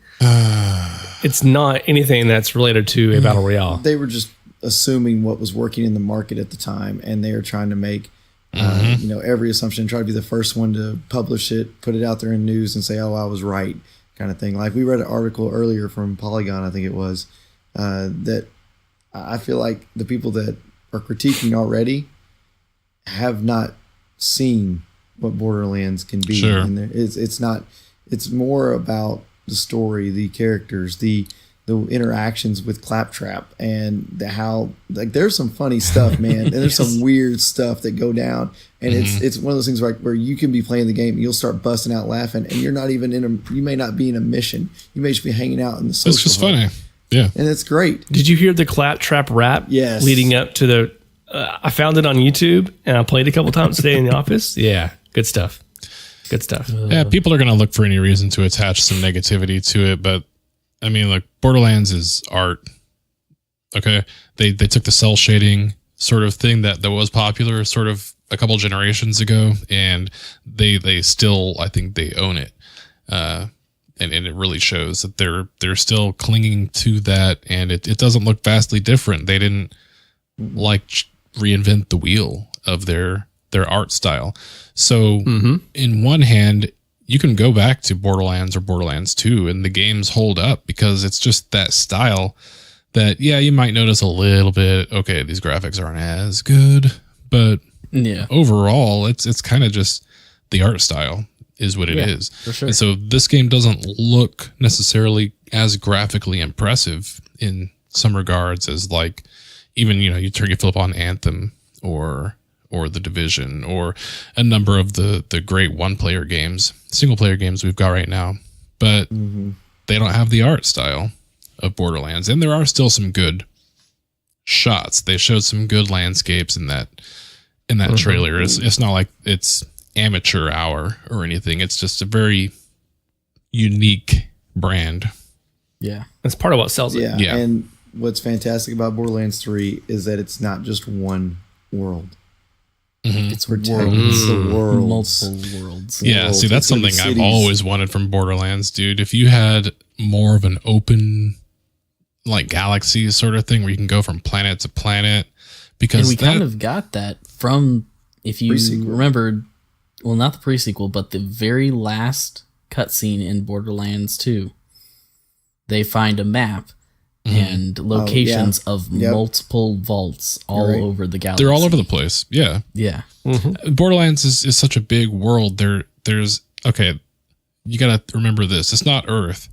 It's not anything that's related to a battle royale. They were just assuming what was working in the market at the time, and they were trying to make every assumption, try to be the first one to publish it, put it out there in news, and say, "Oh, I was right," kind of thing. Like we read an article earlier from Polygon, I think it was, that I feel like the people that are critiquing already have not seen what Borderlands can be. Sure. And it's not. It's more about the story, the characters, the interactions with Claptrap, and how like there's some funny stuff, man, and there's some weird stuff that go down, and it's one of those things where you can be playing the game and you'll start busting out laughing, and you're not even you may not be in a mission, you may just be hanging out in the social It's just hub. funny. Yeah. And it's great. Did you hear the Claptrap rap? Yes. Leading up to the, I found it on YouTube and I played it a couple times today in the office. Yeah, good stuff. Good stuff. Yeah, people are going to look for any reason to attach some negativity to it, but I mean, like Borderlands is art. Okay, they took the cell shading sort of thing that was popular sort of a couple generations ago, and they still, I think they own it, and it really shows that they're still clinging to that, and it doesn't look vastly different. They didn't like reinvent the wheel of their their art style. So in one hand, you can go back to Borderlands or Borderlands 2 and the games hold up because it's just that style that, yeah, you might notice a little bit, okay, these graphics aren't as good, but overall, it's kind of just the art style is what it is. For sure. And so this game doesn't look necessarily as graphically impressive in some regards as like even, you flip on Anthem or The Division or a number of the great one-player games, single-player games we've got right now. But they don't have the art style of Borderlands. And there are still some good shots. They showed some good landscapes in that trailer. It's not like it's amateur hour or anything. It's just a very unique brand. Yeah. That's part of what sells it. Yeah. And what's fantastic about Borderlands 3 is that it's not just one world. It's the world. Multiple worlds. Yeah, see, that's something I've always wanted from Borderlands, dude. If you had more of an open, like, galaxy sort of thing where you can go from planet to planet, because and we kind of got that from, if you remembered, well, not the pre-sequel, but the very last cutscene in Borderlands 2. They find a map and locations of multiple vaults all over the galaxy. They're all over the place. Yeah. Yeah. Borderlands is such a big world. There's okay, you got to remember this. It's not Earth.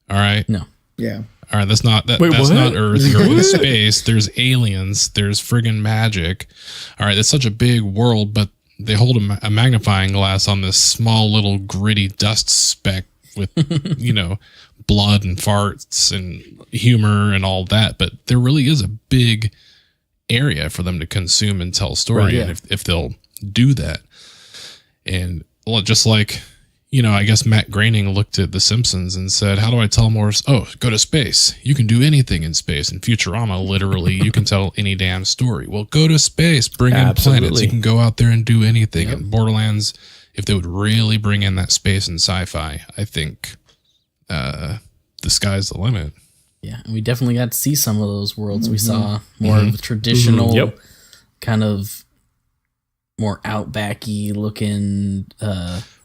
All right? No. Yeah. All right, that's not Earth. You're in space. There's aliens. There's friggin' magic. All right, it's such a big world, but they hold a magnifying glass on this small little gritty dust speck with, blood and farts and humor and all that. But there really is a big area for them to consume and tell a story. And if they'll do that. And well, just like, I guess Matt Groening looked at The Simpsons and said, how do I tell more? Oh, go to space. You can do anything in space. In Futurama, literally, you can tell any damn story. Well, go to space, bring in planets. You can go out there and do anything. And Borderlands, if they would really bring in that space and sci-fi, I think the sky's the limit. Yeah, and we definitely got to see some of those worlds. We saw more of a traditional kind of more outbacky looking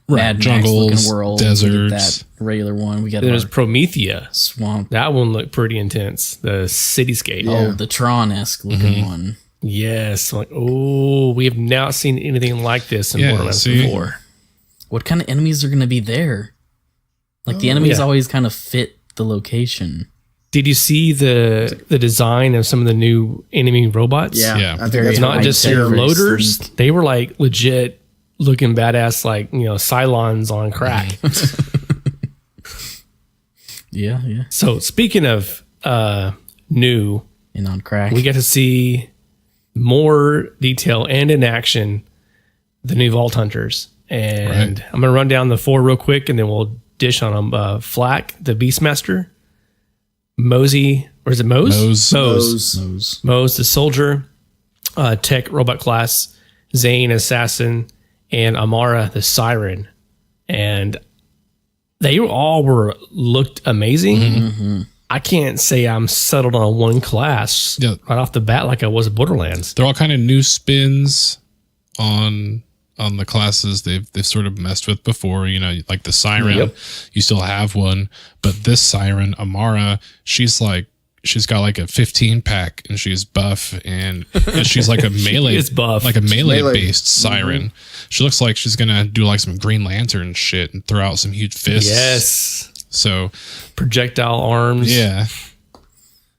Mad jungles, Max looking world. deserts. That regular one. We got There's Promethea. swamp. That one looked pretty intense. The cityscape. Oh, the Tron-esque looking one. Yes. Like, we have not seen anything like this in Borderlands before. What kind of enemies are going to be there? Like the enemies always kind of fit the location. Did you see the design of some of the new enemy robots? Yeah. I think that's Not just your very loaders. sleek. They were like legit looking badass, like, Cylons on crack. Yeah. So speaking of new, And on crack. we get to see more detail and in action the new Vault Hunters. And I'm going to run down the 4 real quick and then we'll dish on them. Flack, the Beastmaster. Mosey, or is it Mose? Mose, the soldier. Tech robot class. Zane, assassin. And Amara, the siren. And they all looked amazing. I can't say I'm settled on one class right off the bat like I was at Borderlands. They're all kind of new spins on the classes they've sort of messed with before, like the siren, you still have one, but this siren, Amara, she's got like a 15 pack and she's buff and she's like a melee, is buff. like a melee based siren. She looks like she's going to do like some Green Lantern shit and throw out some huge fists. Yes. So Projectile arms. yeah.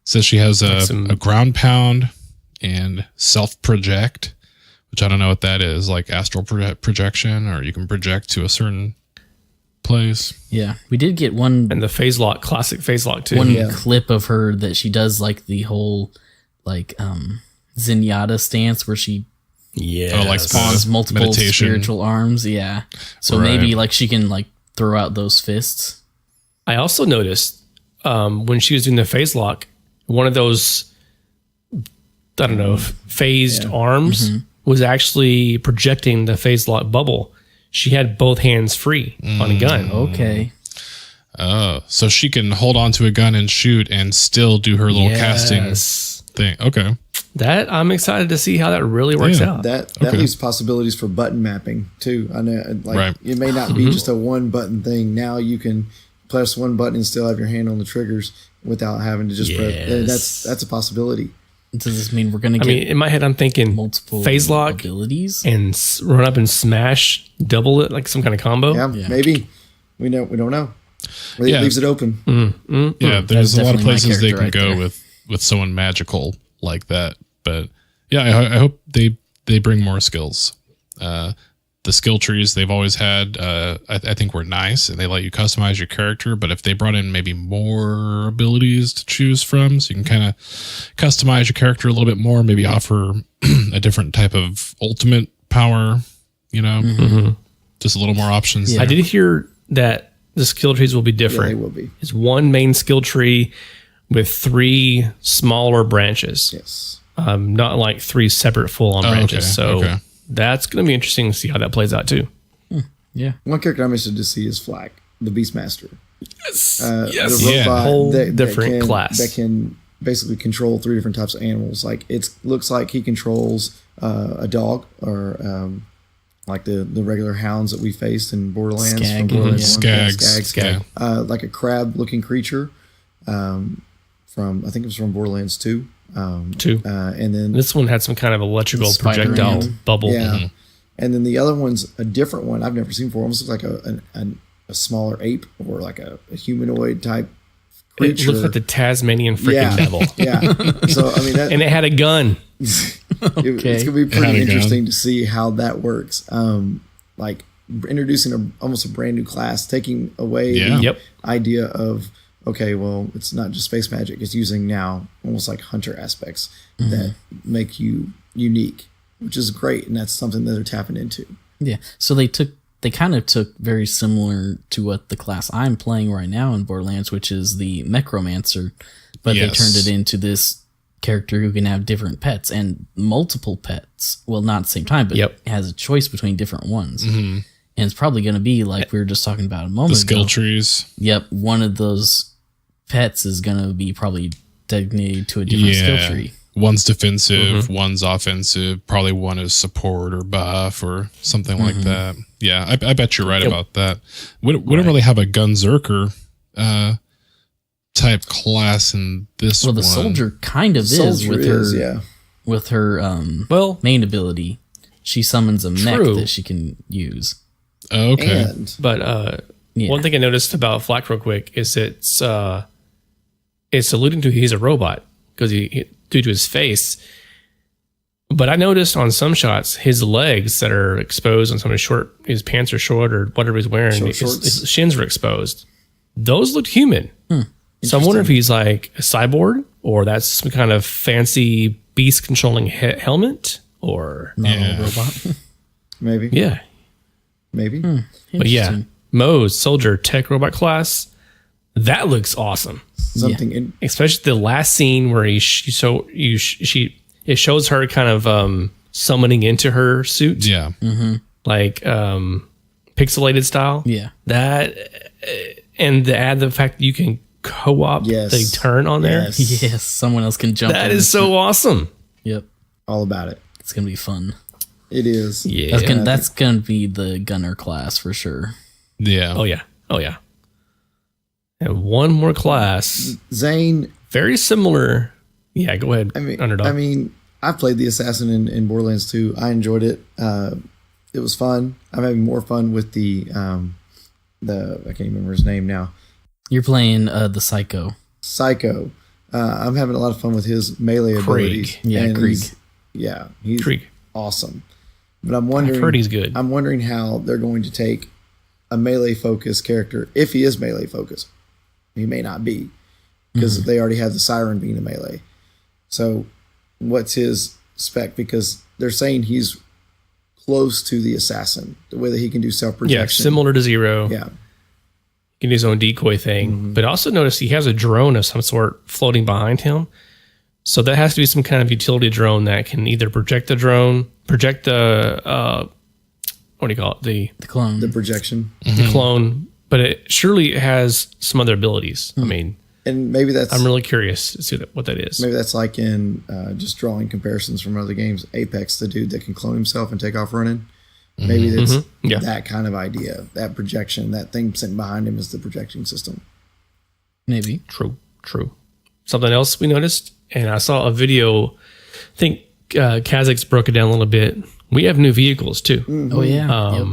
So she has a ground pound and self project, which I don't know what that is, like astral projection, or you can project to a certain place. Yeah. We did get one And the phase lock, classic phase lock too. one clip of her that she does like the whole like Zenyatta stance where she like spawn has multiple meditation. spiritual arms. Yeah. So maybe like she can like throw out those fists. I also noticed when she was doing the phase lock, one of those, I don't know, phased arms was actually projecting the phase lock bubble. She had both hands free on a gun. Okay. Oh, so she can hold on to a gun and shoot and still do her little casting thing. Okay. That I'm excited to see how that really works out. That leaves possibilities for button mapping too. I know, like it may not be just a one button thing. Now you can press one button and still have your hand on the triggers without having to just press. That's a possibility. Does this mean we're going to get? I mean, in my head, I'm thinking multiple phase lock abilities and run up and smash, double it like some kind of combo. Yeah, maybe. We don't know. It leaves it open. Yeah, there's a lot of definitely my places they character can right go there. with someone magical like that. But yeah, I hope they bring more skills. The skill trees they've always had, I think were nice, and they let you customize your character. But if they brought in maybe more abilities to choose from, so you can kind of customize your character a little bit more, maybe offer a different type of ultimate power, just a little more options. I did hear that the skill trees will be different. Yeah, they will be. It's one main skill tree with 3 smaller branches. Yes. Not like 3 separate full-on branches. Okay. That's going to be interesting to see how that plays out too. Yeah. One character I'm interested to see is Flak, the Beastmaster. Yes. The robot Whole different class that can basically control 3 different types of animals. Like looks like he controls a dog or like the regular hounds that we faced in Borderlands. Skag. From Borderlands 1. Skag. Like a crab-looking creature from I think it was from Borderlands 2. 2. And then This one had some kind of electrical Spider-Man. projectile bubble. yeah, and then the other one's a different one I've never seen before. Almost looks like a smaller ape or like a humanoid type It creature. looked like the Tasmanian freaking devil. Yeah. So I mean, And it had a gun. it's gonna be pretty interesting to see how that works. Like introducing almost a brand new class, taking away the idea of okay, well, it's not just space magic. It's using now almost like hunter aspects that make you unique, which is great, and that's something that they're tapping into. Yeah. So they kind of took very similar to what the class I'm playing right now in Borderlands, which is the Necromancer, but they turned it into this character who can have different pets and multiple pets. Well, not at the same time, but has a choice between different ones. And it's probably going to be like we were just talking about a moment ago. The skill trees. Yep. One of those pets is going to be probably designated to a different skill tree. One's defensive, one's offensive. Probably one is support or buff or something like that. Yeah, I bet you're right about that. We don't really have a gunzerker type class in this one. Well, the soldier kind of is with her main ability. She summons a mech that she can use. Okay. But one thing I noticed about Flak real quick is it's alluding to he's a robot because he due to his face. But I noticed on some shots his legs that are exposed on some of his pants are short or whatever he's wearing, his shins were exposed. Those looked human. So I'm wondering if he's like a cyborg or that's some kind of fancy beast controlling helmet or not a robot. Maybe. Yeah. Maybe. But yeah, Moe's soldier tech robot class, that looks awesome. Something especially the last scene where it shows her kind of summoning into her suit. Yeah. Like pixelated style. Yeah. That and to add the fact that you can co-op the turn on there. Yes, someone else can jump. That is so awesome. Yep. all about it. It's gonna be fun. It is. Yeah. That's gonna be the gunner class for sure. Yeah. Oh yeah. And one more class. Zane. Very similar. Yeah, go ahead. Underdog. I mean, I've played the assassin in Borderlands 2. I enjoyed it. It was fun. I'm having more fun with the I can't remember his name now. You're playing the Psycho. Psycho. I'm having a lot of fun with his melee abilities. Yeah, Krieg. He's Krieg. Awesome. But I'm wondering. I've heard he's good. I'm wondering how they're going to take a melee focused character, if he is melee focused. He may not be, because they already have the Siren being a melee. So, what's his spec? Because they're saying he's close to the assassin, the way that he can do self protection. Yeah, similar to Zero. Yeah. He can do his own decoy thing. But also notice he has a drone of some sort floating behind him. So that has to be some kind of utility drone that can either project the what do you call it? The clone. The projection. The clone. But it surely has some other abilities. I mean, And maybe that's... I'm really curious to see what that is. Maybe that's like in just drawing comparisons from other games. Apex, the dude that can clone himself and take off running. Maybe it's that kind of idea. That projection, that thing sitting behind him is the projecting system. Maybe. True. Something else we noticed, and I saw a video, I think Kazak's broke it down a little bit. We have new vehicles too. Oh, yeah.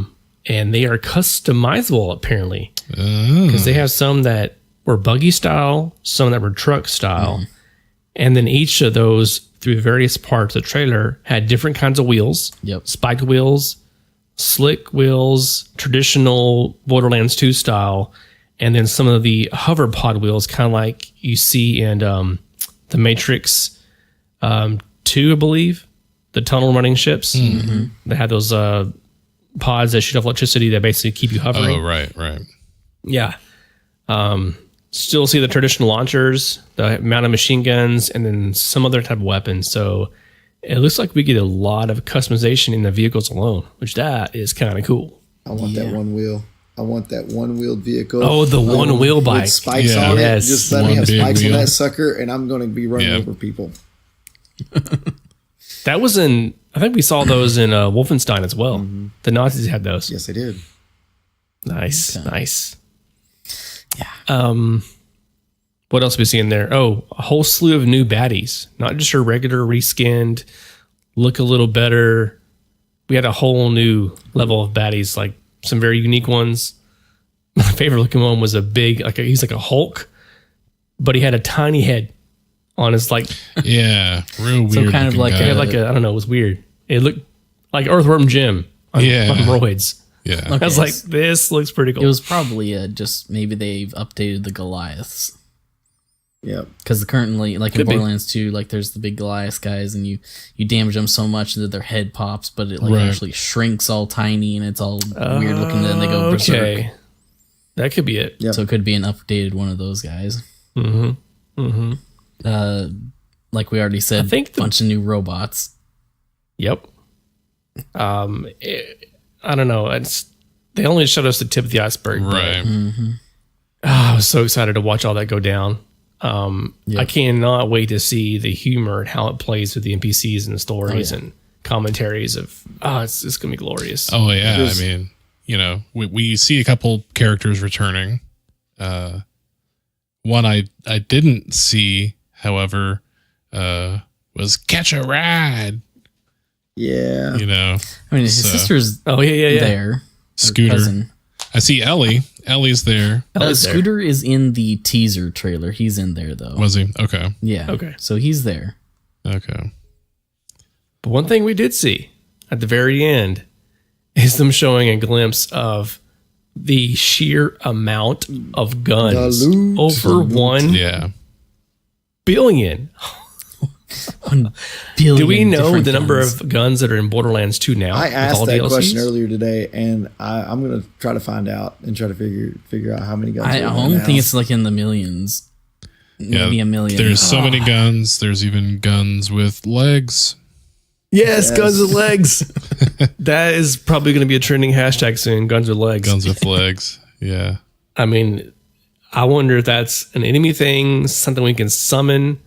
And they are customizable apparently. Because they have some that were buggy style, some that were truck style. And then each of those, through various parts of the trailer, had different kinds of wheels. Yep. Spiked wheels, slick wheels, traditional Borderlands 2 style, and then some of the hover pod wheels, kind of like you see in the Matrix 2, I believe, the tunnel running ships. They had those pods that shoot off electricity that basically keep you hovering. Oh, right. Yeah. Still see the traditional launchers, the mounted machine guns, and then some other type of weapons. So it looks like we get a lot of customization in the vehicles alone, which that is kind of cool. I want that one wheel. I want that one-wheeled vehicle. Oh, the one-wheel bike. With spikes on it. Just let me have spikes on wheel. that sucker, and I'm going to be running over people. That was in, I think we saw those in Wolfenstein as well. The Nazis had those. Yes, they did. Nice. Yeah. What else we seeing there? Oh, a whole slew of new baddies. Not just your regular reskinned, look a little better. We had a whole new level of baddies, like some very unique ones. My favorite looking one was a big, he's like a Hulk, but he had a tiny head on his real weird. So kind of like I don't know, it was weird. It looked like Earthworm Jim on roids. Yeah. I was like, this looks pretty cool. It was probably just maybe they've updated the Goliaths. Yep. Because currently, in Borderlands 2, there's the big Goliath guys, and you damage them so much that their head pops, but it actually shrinks all tiny, and it's all weird looking, and then they go berserk. Okay. That could be it. Yep. So it could be an updated one of those guys. Like we already said, a bunch of new robots. Yep. I don't know. They only showed us the tip of the iceberg. Right. I was so excited to watch all that go down. I cannot wait to see the humor and how it plays with the NPCs and the stories and commentaries of, it's going to be glorious. Oh, yeah. I mean, we see a couple characters returning. One I didn't see, however, was Catch a Ride. Yeah. I mean, his sister's there. Scooter. I see Ellie. Ellie's there. Scooter is in the teaser trailer. He's in there, though. Was he? Okay. Yeah. Okay. So he's there. Okay. But one thing we did see at the very end is them showing a glimpse of the sheer amount of guns. Over 1 billion. 1 billion. Do we know the number guns. of guns that are in Borderlands 2 now? I asked that DLCs? question earlier today, and I'm going to try to find out and try to figure out how many guns. I don't think it's in the millions. Maybe a million. There's so many guns. There's even guns with legs. Yes, guns with legs. That is probably going to be a trending hashtag soon. Guns with legs. Guns with legs. Yeah. I mean, I wonder if that's an enemy thing, something we can summon.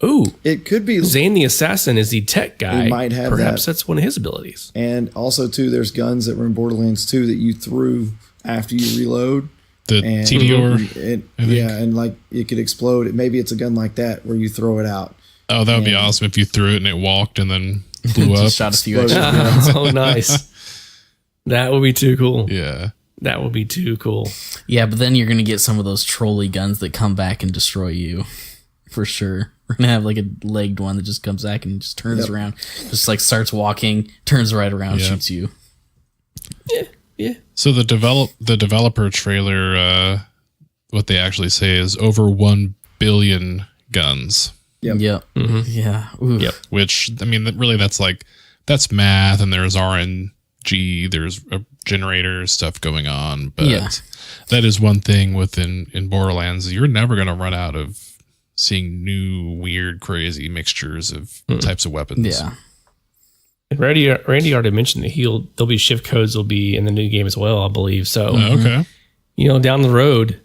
Ooh, it could be. Zane the Assassin is the tech guy. He might have Perhaps that's one of his abilities. And also, too, there's guns that were in Borderlands 2 that you threw after you reload. The TDR. And it could explode. Maybe it's a gun like that where you throw it out. Oh, that would be awesome if you threw it and it walked and then blew up. Shot a few extra guns. Oh, nice. That would be too cool. Yeah. That would be too cool. Yeah, but then you're going to get some of those trolley guns that come back and destroy you. For sure. We're going to have a legged one that just comes back and just turns around. Just starts walking, turns right around, shoots you. Yeah. So the developer trailer, what they actually say is over 1 billion guns. Yep. Mm-hmm. Yeah. Oof. Yep. Which, I mean, really that's math, and there's RNG, there's a generator stuff going on. But that is one thing in Borderlands. You're never going to run out of seeing new, weird, crazy mixtures of types of weapons. Yeah. And Randy already mentioned that there'll be shift codes will be in the new game as well, I believe. So, okay. Down the road,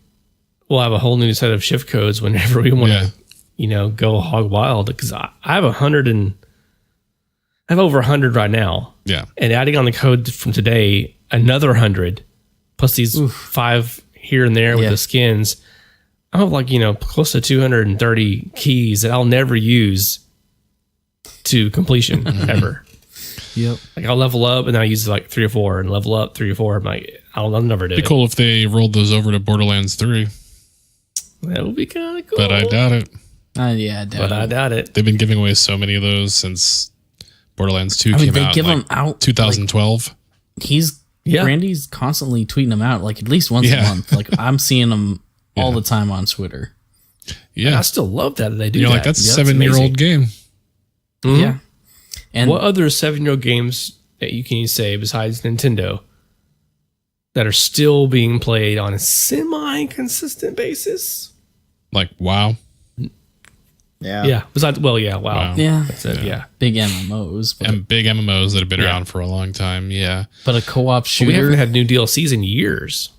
we'll have a whole new set of shift codes whenever we want to, go hog wild. Because I have 100 and I have over 100 right now. Yeah. And adding on the code from today, another 100 plus these 5 here and there with the skins. I have close to 230 keys that I'll never use to completion ever. Yep. Like I'll level up and I use 3 or 4 and level up 3 or 4. I'm like, I'll never do it. It'd be cool if they rolled those over to Borderlands 3. That would be kind of cool. But I doubt it. I doubt it. They've been giving away so many of those since Borderlands 2 came out. They give them out 2012. Randy's constantly tweeting them out at least once a month. I'm seeing them all the time on Twitter. Yeah. And I still love that they do that. That's a 7-year-old game. Mm-hmm. Yeah. And what other 7-year-old games that you can say besides Nintendo that are still being played on a semi-consistent basis? Like WoW. Yeah. Yeah. Besides, wow. Yeah. That's it. Yeah. Big MMOs. And big MMOs that have been around for a long time. Yeah. But a co-op shooter. We haven't had new DLCs in years.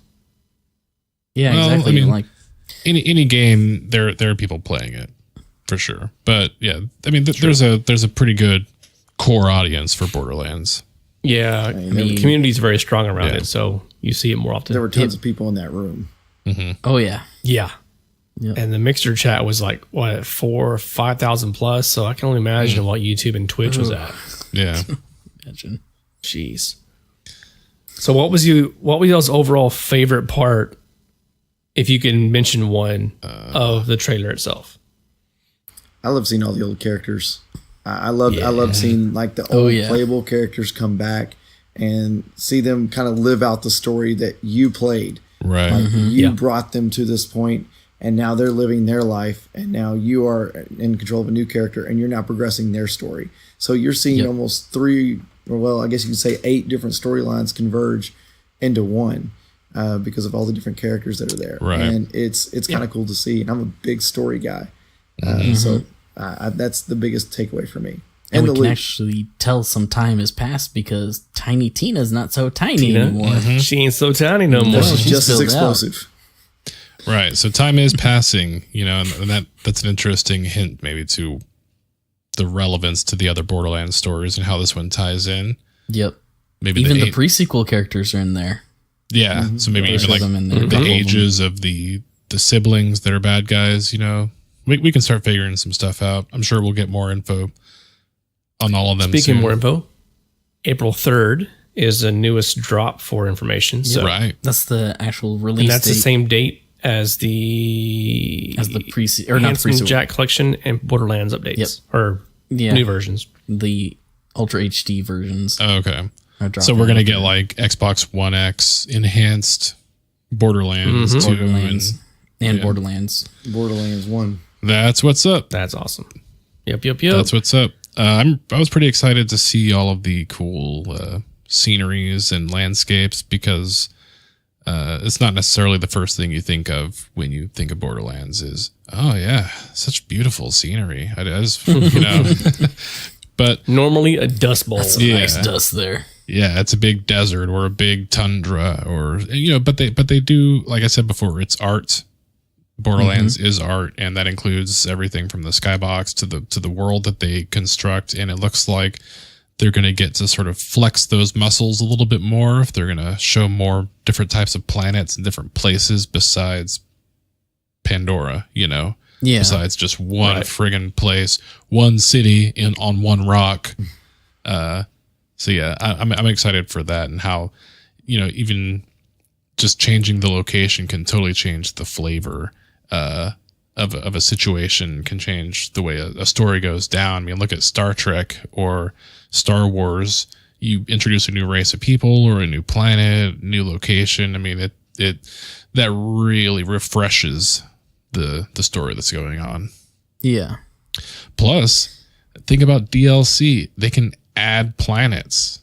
Yeah, Well, exactly. I mean, any game, there are people playing it for sure. But yeah, I mean, there's a pretty good core audience for Borderlands. Yeah. The community is very strong around it, so you see it more often. There were tons of people in that room. Mm-hmm. Oh yeah. Yeah. Yep. And the Mixer chat was 4,000 or 5,000 plus. So I can only imagine what YouTube and Twitch was at. Yeah. Imagine. Jeez. So what was y'all's overall favorite part, if you can mention one, of the trailer itself? I love seeing all the old characters. I love seeing the old playable characters come back and see them kind of live out the story that you played. Right. You brought them to this point, and now they're living their life, and now you are in control of a new character, and you're now progressing their story. So you're seeing almost 3, or well, I guess you could say 8 different storylines converge into one because of all the different characters that are there. Right. And it's kind of cool to see. And I'm a big story guy, so that's the biggest takeaway for me. And we can actually tell some time has passed because Tiny Tina's not so tiny anymore. She ain't so tiny no more. She's just as explosive. Right. So time is passing, and that's an interesting hint maybe to the relevance to the other Borderlands stories and how this one ties in. Yep. Maybe even the pre-sequel characters are in there. Yeah. So maybe even the ages of the siblings that are bad guys, we can start figuring some stuff out. I'm sure we'll get more info on all of them. Speaking of more info, April 3rd is the newest drop for information. So right. That's the actual release and that's date. the same date as the pre-sequel Jack collection and Borderlands updates or new versions. The Ultra HD versions. Oh, okay. So we're gonna get Xbox One X enhanced Borderlands 2 and Borderlands. Borderlands 1. That's what's up. That's awesome. Yep. That's what's up. I was pretty excited to see all of the cool sceneries and landscapes because it's not necessarily the first thing you think of when you think of Borderlands is, oh yeah, such beautiful scenery. I just, but normally a dust bowl. That's some nice dust there. Yeah, it's a big desert or a big tundra or, but they do, like I said before, it's art. Borderlands is art, and that includes everything from the skybox to the world that they construct, and it looks like they're going to get to sort of flex those muscles a little bit more if they're going to show more different types of planets and different places besides Pandora, besides just one friggin' place, one city on one rock. So yeah, I'm excited for that and how, even just changing the location can totally change the flavor of a situation, can change the way a story goes down. I mean, look at Star Trek or Star Wars. You introduce a new race of people or a new planet, new location. I mean, it that really refreshes the story that's going on. Yeah. Plus, think about DLC. They can add planets.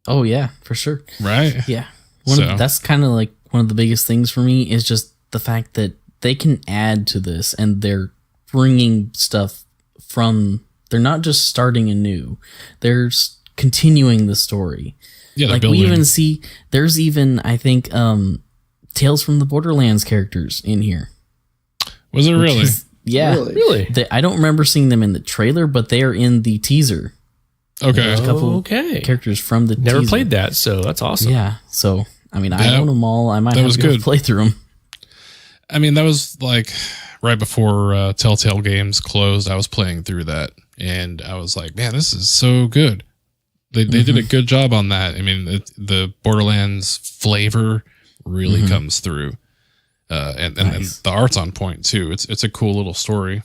Oh yeah, for sure. Right? Yeah. That's kind of one of the biggest things for me is just the fact that they can add to this and they're bringing stuff they're not just starting anew. They're continuing the story. Yeah, we even see there's even, I think, Tales from the Borderlands characters in here. Was it really? Yeah. Really? I don't remember seeing them in the trailer, but they are in the teaser. Okay. There's a couple Okay. characters from the Never teaser. played that, so that's awesome. Yeah. So, I mean, I That- own them all. I might that have was to go good. play through them. I mean, that was like right before Telltale Games closed. I was playing through that, and I was like, man, this is so good. They did a good job on that. I mean, the Borderlands flavor really comes through. And Nice. the art's on point too. It's a cool little story.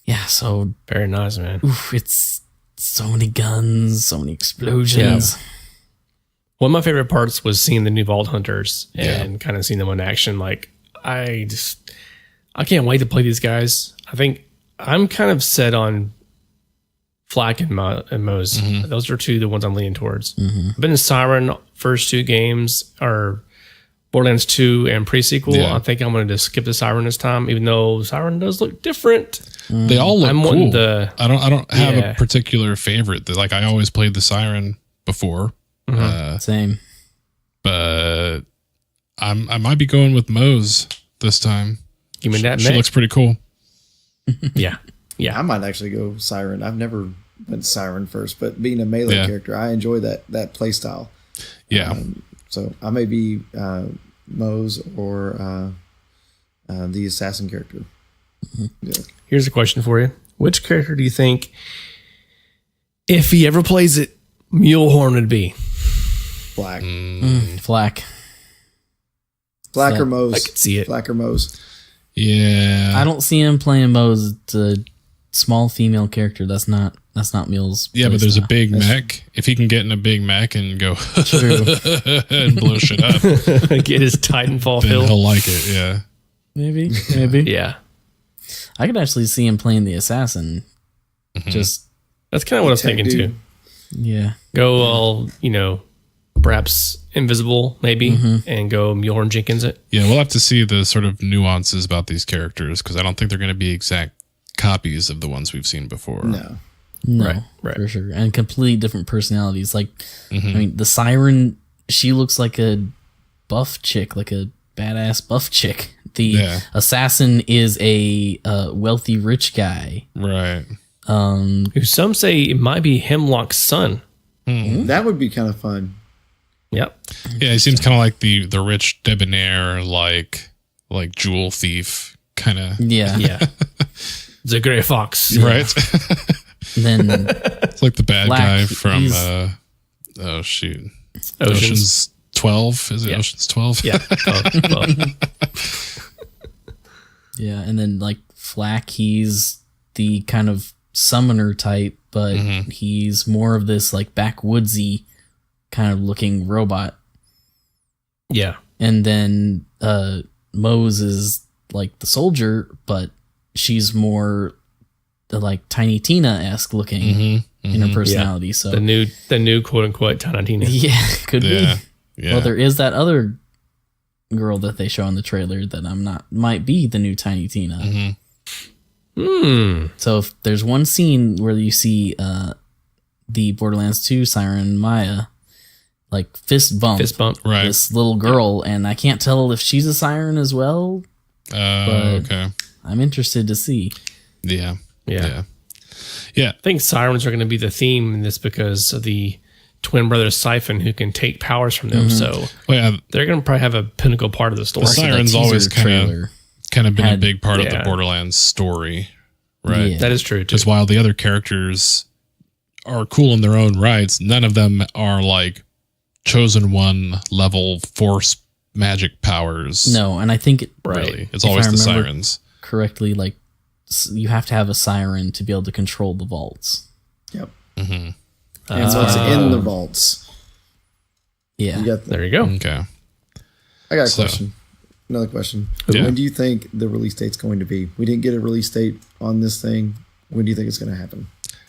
Yeah. So, Very nice, man. oof, it's so many guns, so many explosions. One of my favorite parts was seeing the new Vault Hunters and kind of seeing them in action. Like, I can't wait to play these guys. I think I'm kind of set on Flak and Mose. Those are the ones I'm leaning towards. I've been in Siren first 2 games, or Borderlands 2 and pre-sequel. Yeah. I think I'm going to just skip the Siren this time, even though Siren does look different. They all look I'm cool. wanting the- I don't have Yeah. a particular favorite. Like I always played the Siren before, Same. but I might be going with Mose this time. Give me that She mech. looks pretty cool. Yeah. I might actually go Siren. I've never been Siren first, but being a melee Yeah. character, I enjoy that play style. Yeah. So I may be Mose or the assassin character. Yeah. Here's a question for you. Which character do you think, if he ever plays it, Mulehorn would be? Black. Flak. Black or So, Mose. I could see it. Black or Mose. Yeah. I don't see him playing Mose. It's a small female character. That's not Mules. Yeah, but there's a playstyle. big mech. If he can get in a big mech and go and blow shit up, Get his Titanfall then fill. he'll like it. Yeah. maybe. Yeah. I could actually see him playing the assassin. Just That's kind of what I was thinking Dude. too. yeah. Go all, perhaps invisible maybe, and go Mulehorn Jenkins it. Yeah, we'll have to see the sort of nuances about these characters because I don't think they're going to be exact copies of the ones we've seen before. No. No, Right. for sure. And completely different personalities. Like, I mean, the Siren, she looks like a buff chick, like a badass buff chick. The assassin is a wealthy rich guy. Right. Who some say it might be Hemlock's son. That would be kind of fun. Yep. Yeah, he seems kind of like the rich debonair, like jewel thief kind of. Yeah. Yeah. The Grey Fox. Right. Then It's like the bad Black, guy from he's- oh shoot, Oceans. Ocean's 12. Is it Yeah. Ocean's 12? Yeah. Well, yeah, and then like Flak, he's the kind of summoner type, but he's more of this like backwoodsy kind of looking robot. yeah. And then Mose is like the soldier, but she's more like Tiny Tina-esque looking in her personality. So The new quote unquote Tiny Tina. yeah, could Yeah. be. Yeah. Well, there is that other girl that they show in the trailer that might be the new Tiny Tina. So if there's one scene where you see the Borderlands 2 Siren Maya like fist bump Right. this little girl, and I can't tell if she's a siren as well. Okay. I'm interested to see. Yeah. Yeah. Yeah. I think sirens are going to be the theme in this because of the twin brother Siphon who can take powers from them. So Well, yeah, they're going to probably have a pinnacle part of the story. The Siren's That always teaser trailer kind of been a had- big part of the yeah. Borderlands story, right? Yeah. That is true too. Because while the other characters are cool in their own rights, none of them are like chosen one level force magic powers. No, and I think Really. It's if always I the remember Sirens. correctly, like you have to have a siren to be able to control the vaults. Yep. And what's in the vaults? Yeah. You got the, There you go. Okay. I got a So- question. Another question. Yeah. When do you think the release date's going to be? We didn't get a release date on this thing. When do you think it's going to happen?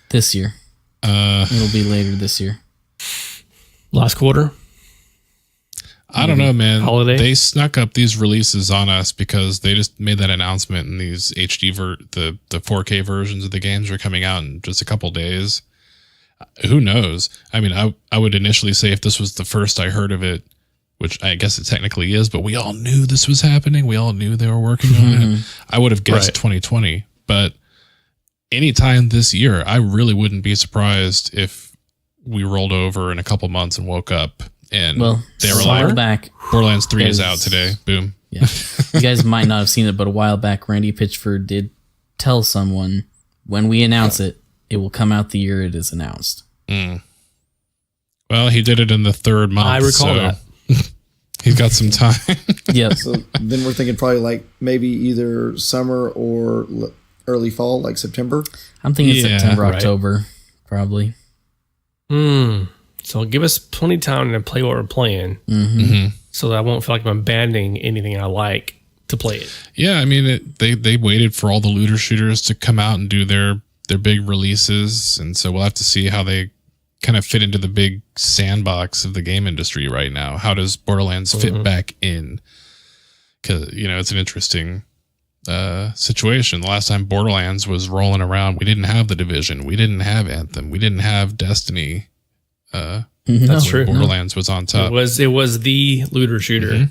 This year. It'll be later this year. Last quarter. I don't know, man. Holiday? They snuck up these releases on us because they just made that announcement and these HD the 4K versions of the games are coming out in just a couple days. Who knows? I mean, I would initially say if this was the first I heard of it, which I guess it technically is, but we all knew this was happening. We all knew they were working on it. I would have guessed 2020, but anytime this year, I really wouldn't be surprised if we rolled over in a couple months and woke up and they were like, Borderlands 3 is out today. Boom. Yeah. You guys might not have seen it, but a while back, Randy Pitchford did tell someone, when we announce it, it will come out the year it is announced. Well, he did it in the third month. I recall that. He's got some time. Yep. So then we're thinking probably like maybe either summer or early fall, like September. I'm thinking September, right. October, probably. So give us plenty of time to play what we're playing, so that I won't feel like I'm abandoning anything I like to play it. Yeah, I mean, they waited for all the looter shooters to come out and do their big releases, and so we'll have to see how they kind of fit into the big sandbox of the game industry right now. How does Borderlands fit back in? Because, it's an interesting situation. The last time Borderlands was rolling around, we didn't have The Division. We didn't have Anthem. We didn't have Destiny. That's true. Borderlands was on top. It was the looter shooter.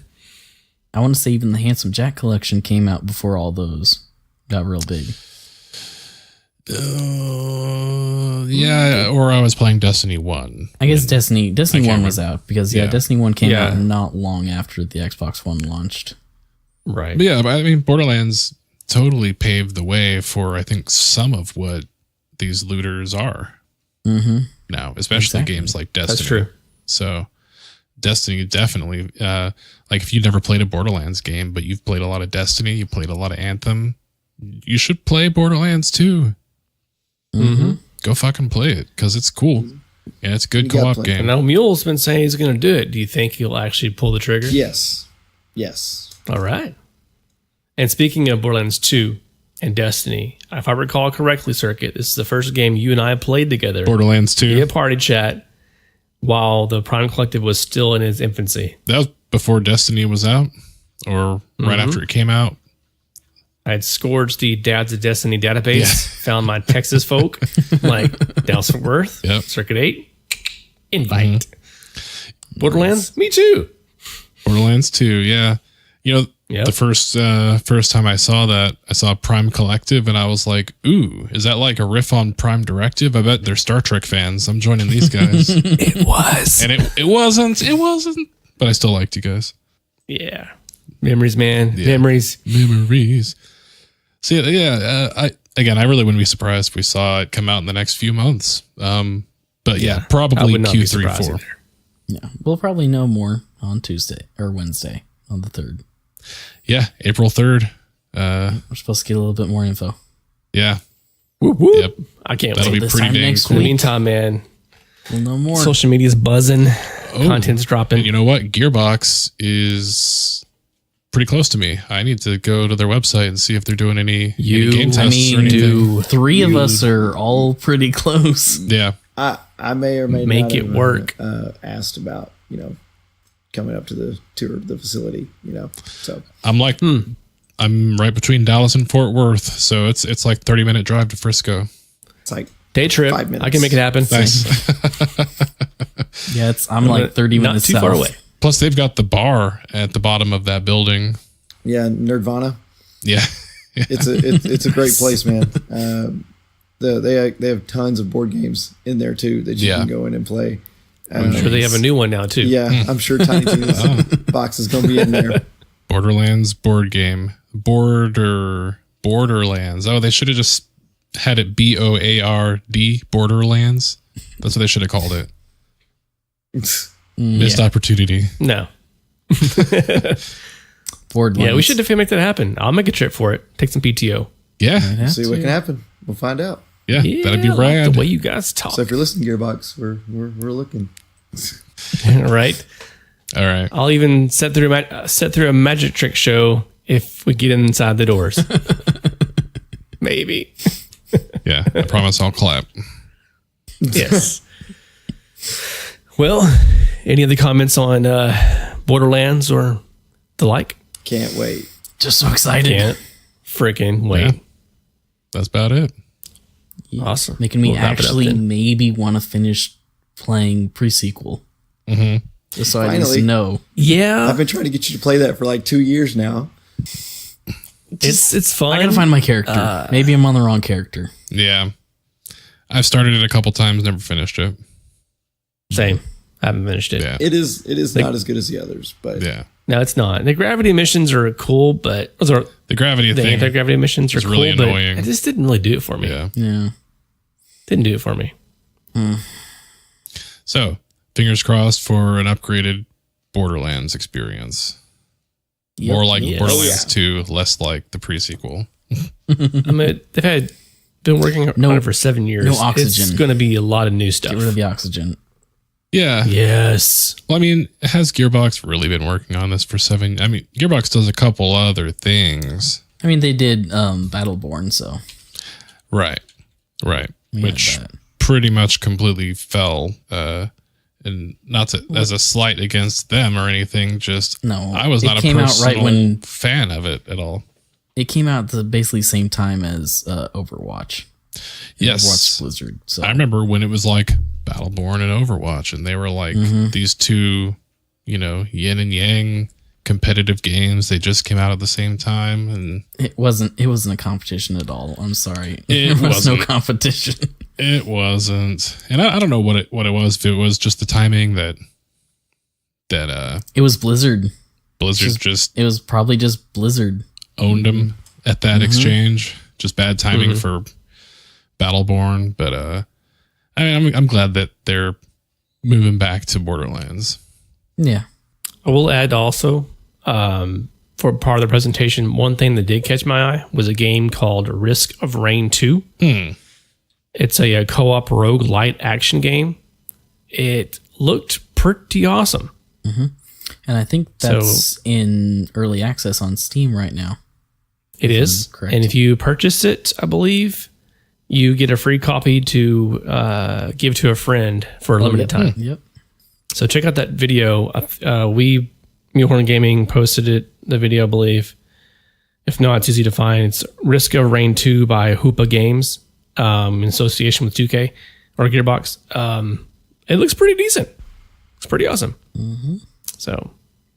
I want to say even the Handsome Jack collection came out before all those got real big. Yeah, or I was playing Destiny 1. I guess Destiny 1 was remember. out because Destiny 1 came out not long after the Xbox One launched. Right. But yeah, I mean, Borderlands totally paved the way for, I think, some of what these looters are now, especially games like Destiny. That's true. So Destiny definitely, like if you've never played a Borderlands game, but you've played a lot of Destiny, you played a lot of Anthem, you should play Borderlands 2. Go fucking play it because it's cool. And it's a good co-op game. And now Mules been saying he's going to do it. Do you think he'll actually pull the trigger? Yes. All right. And speaking of Borderlands 2 and Destiny, if I recall correctly, Circuit, this is the first game you and I played together. Borderlands 2. Via party chat while the Prime Collective was still in its infancy. That was before Destiny was out or right after it came out. I had scourged the Dads of Destiny database, found my Texas folk, like Dallas-Fort Worth, Circuit 8, invite. Borderlands, me too. Borderlands 2, yeah. The first time I saw that, I saw Prime Collective, and I was like, ooh, is that like a riff on Prime Directive? I bet they're Star Trek fans. I'm joining these guys. It was. And it wasn't, but I still liked you guys. Yeah. Memories, man. Yeah. Memories. So I really wouldn't be surprised if we saw it come out in the next few months. But yeah, probably Q3, 4. Yeah, we'll probably know more on Tuesday or Wednesday on the 3rd. Yeah, April 3rd. We're supposed to get a little bit more info. Yeah. Whoop, whoop. Yep. I can't That'll wait. be pretty dang next cool. In the meantime, man, We'll know more. social media's buzzing. Content's dropping. You know what? Gearbox is pretty close to me. I need to go to their website and see if they're doing any game tests or anything. Three of us are all pretty close. Yeah. I may or may Make not it have, work. Asked about, coming up to the tour of the facility, so I'm like, I'm right between Dallas and Fort Worth. So it's like 30-minute drive to Frisco. it's like Day trip. 5 minutes. I can make it happen. Nice. Yeah, I'm like 30 Not minutes too south. far away. Plus, they've got the bar at the bottom of that building. Yeah, Nerdvana. Yeah. It's a great place, man. They have tons of board games in there too that you can go in and play. I'm sure they have a new one now too. Yeah, I'm sure Tiny Tina's box is going to be in there. Borderlands board game. Borderlands. Oh, they should have just had it BOARD, Borderlands. That's what they should have called it. Missed opportunity. No. Borderlands. Yeah, we should definitely make that happen. I'll make a trip for it. Take some PTO. Yeah. See what can happen. We'll find out. Yeah, that'd be I like rad. the way you guys talk. So if you're listening, Gearbox, we're looking. Right. All right. I'll even set through a magic trick show if we get inside the doors. Maybe. Yeah, I promise I'll clap. Yes. Well, any other comments on Borderlands or the like? Can't wait. Just so excited. Can't freaking wait. Yeah. That's about it. Awesome. Making me We'll wrap it up actually then. maybe want to finish playing pre-sequel. Mm-hmm. Just so I Finally. just know. Yeah, I've been trying to get you to play that for like 2 years now. it's fun. I gotta find my character. Maybe I'm on the wrong character. Yeah. I've started it a couple times, never finished it. Same. I haven't finished it. Yeah. It is not as good as the others, but Yeah. No, it's not. The gravity missions are cool, but the The gravity thing anti-gravity missions are is cool, really but annoying. it just didn't really do it for me. Yeah. Yeah. Didn't do it for me. So, fingers crossed for an upgraded Borderlands experience. Yep. More like Yes. Borderlands 2, less like the pre-sequel. I mean, they've been working on it for 7 years. no oxygen. It's going to be a lot of new stuff. Get rid of the oxygen. Yeah. Yes. Well, I mean, has Gearbox really been working on this for 7? I mean, Gearbox does a couple other things. I mean, they did Battleborn, so. Right. Right. We Which had that. pretty much completely fell. And not to, as a slight against them or anything, just No, I was it not a came out personal right when- fan of it at all. It came out the basically same time as Overwatch. Yes. Overwatch Blizzard. So I remember when it was like Battleborn and Overwatch, and they were like these two, yin and yang competitive games. They just came out at the same time, and it wasn't a competition at all. I'm sorry. It There was no wasn't. competition. it wasn't. And I don't know what it was. If it was just the timing that It was Blizzard. Blizzard just It was probably just Blizzard. owned them at that exchange. Just bad timing for Battleborn, but I mean, I'm glad that they're moving back to Borderlands. Yeah. I will add also, for part of the presentation, one thing that did catch my eye was a game called Risk of Rain 2. It's a co-op rogue light action game. It looked pretty awesome. And I think that's in early access on Steam right now. It is. correct. And if you purchase it, I believe, you get a free copy to give to a friend for a limited time. Yep. So check out that video. Mulehorn Gaming posted the video, I believe. If not, it's easy to find. It's Risk of Rain 2 by Hoopa Games in association with 2K or Gearbox. It looks pretty decent. It's pretty awesome. So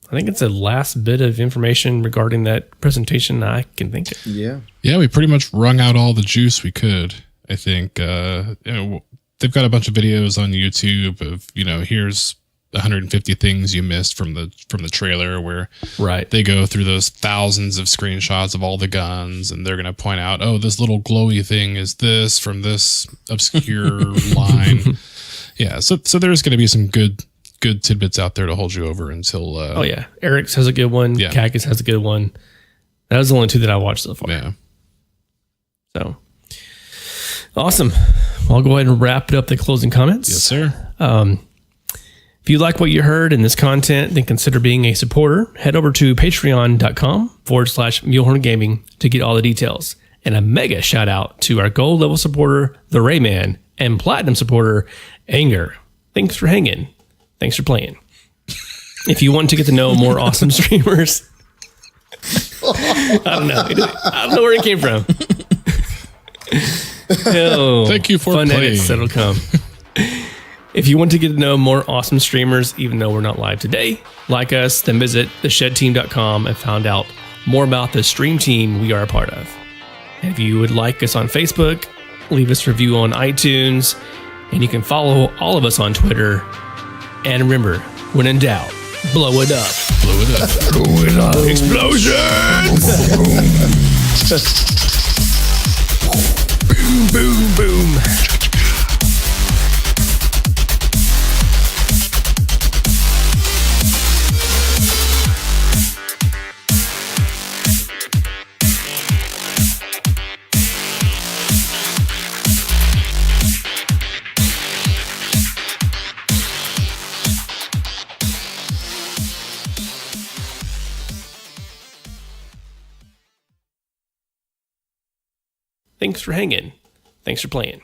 I think it's the last bit of information regarding that presentation I can think of. yeah. Yeah, we pretty much wrung out all the juice we could. I think they've got a bunch of videos on YouTube of here's 150 things you missed from the trailer, where Right. they go through those thousands of screenshots of all the guns, and they're going to point out, oh, this little glowy thing is this from this obscure line. Yeah, so there's going to be some good tidbits out there to hold you over until. Oh yeah, Eric's has a good one. Yeah. Cactus has a good one. That was the only two that I watched so far. Yeah. So awesome. Well, I'll go ahead and wrap it up. The closing comments. Yes, sir. If you like what you heard in this content, then consider being a supporter. Head over to patreon.com/Mulehorn Gaming to get all the details. And a mega shout out to our gold level supporter, the Rayman, and platinum supporter, Anger. Thanks for hanging. Thanks for playing. If you want to get to know more awesome streamers, I don't know. I don't know where it came from. No, Thank you for fun playing. edits that'll come. If you want to get to know more awesome streamers, even though we're not live today, like us, then visit theshedteam.com and find out more about the stream team we are a part of. If you would like us on Facebook, leave us a review on iTunes, and you can follow all of us on Twitter. And remember, when in doubt, blow it up. Blow it up. Blow it up. Explosions! Boom, boom, boom. Thanks for hanging. Thanks for playing.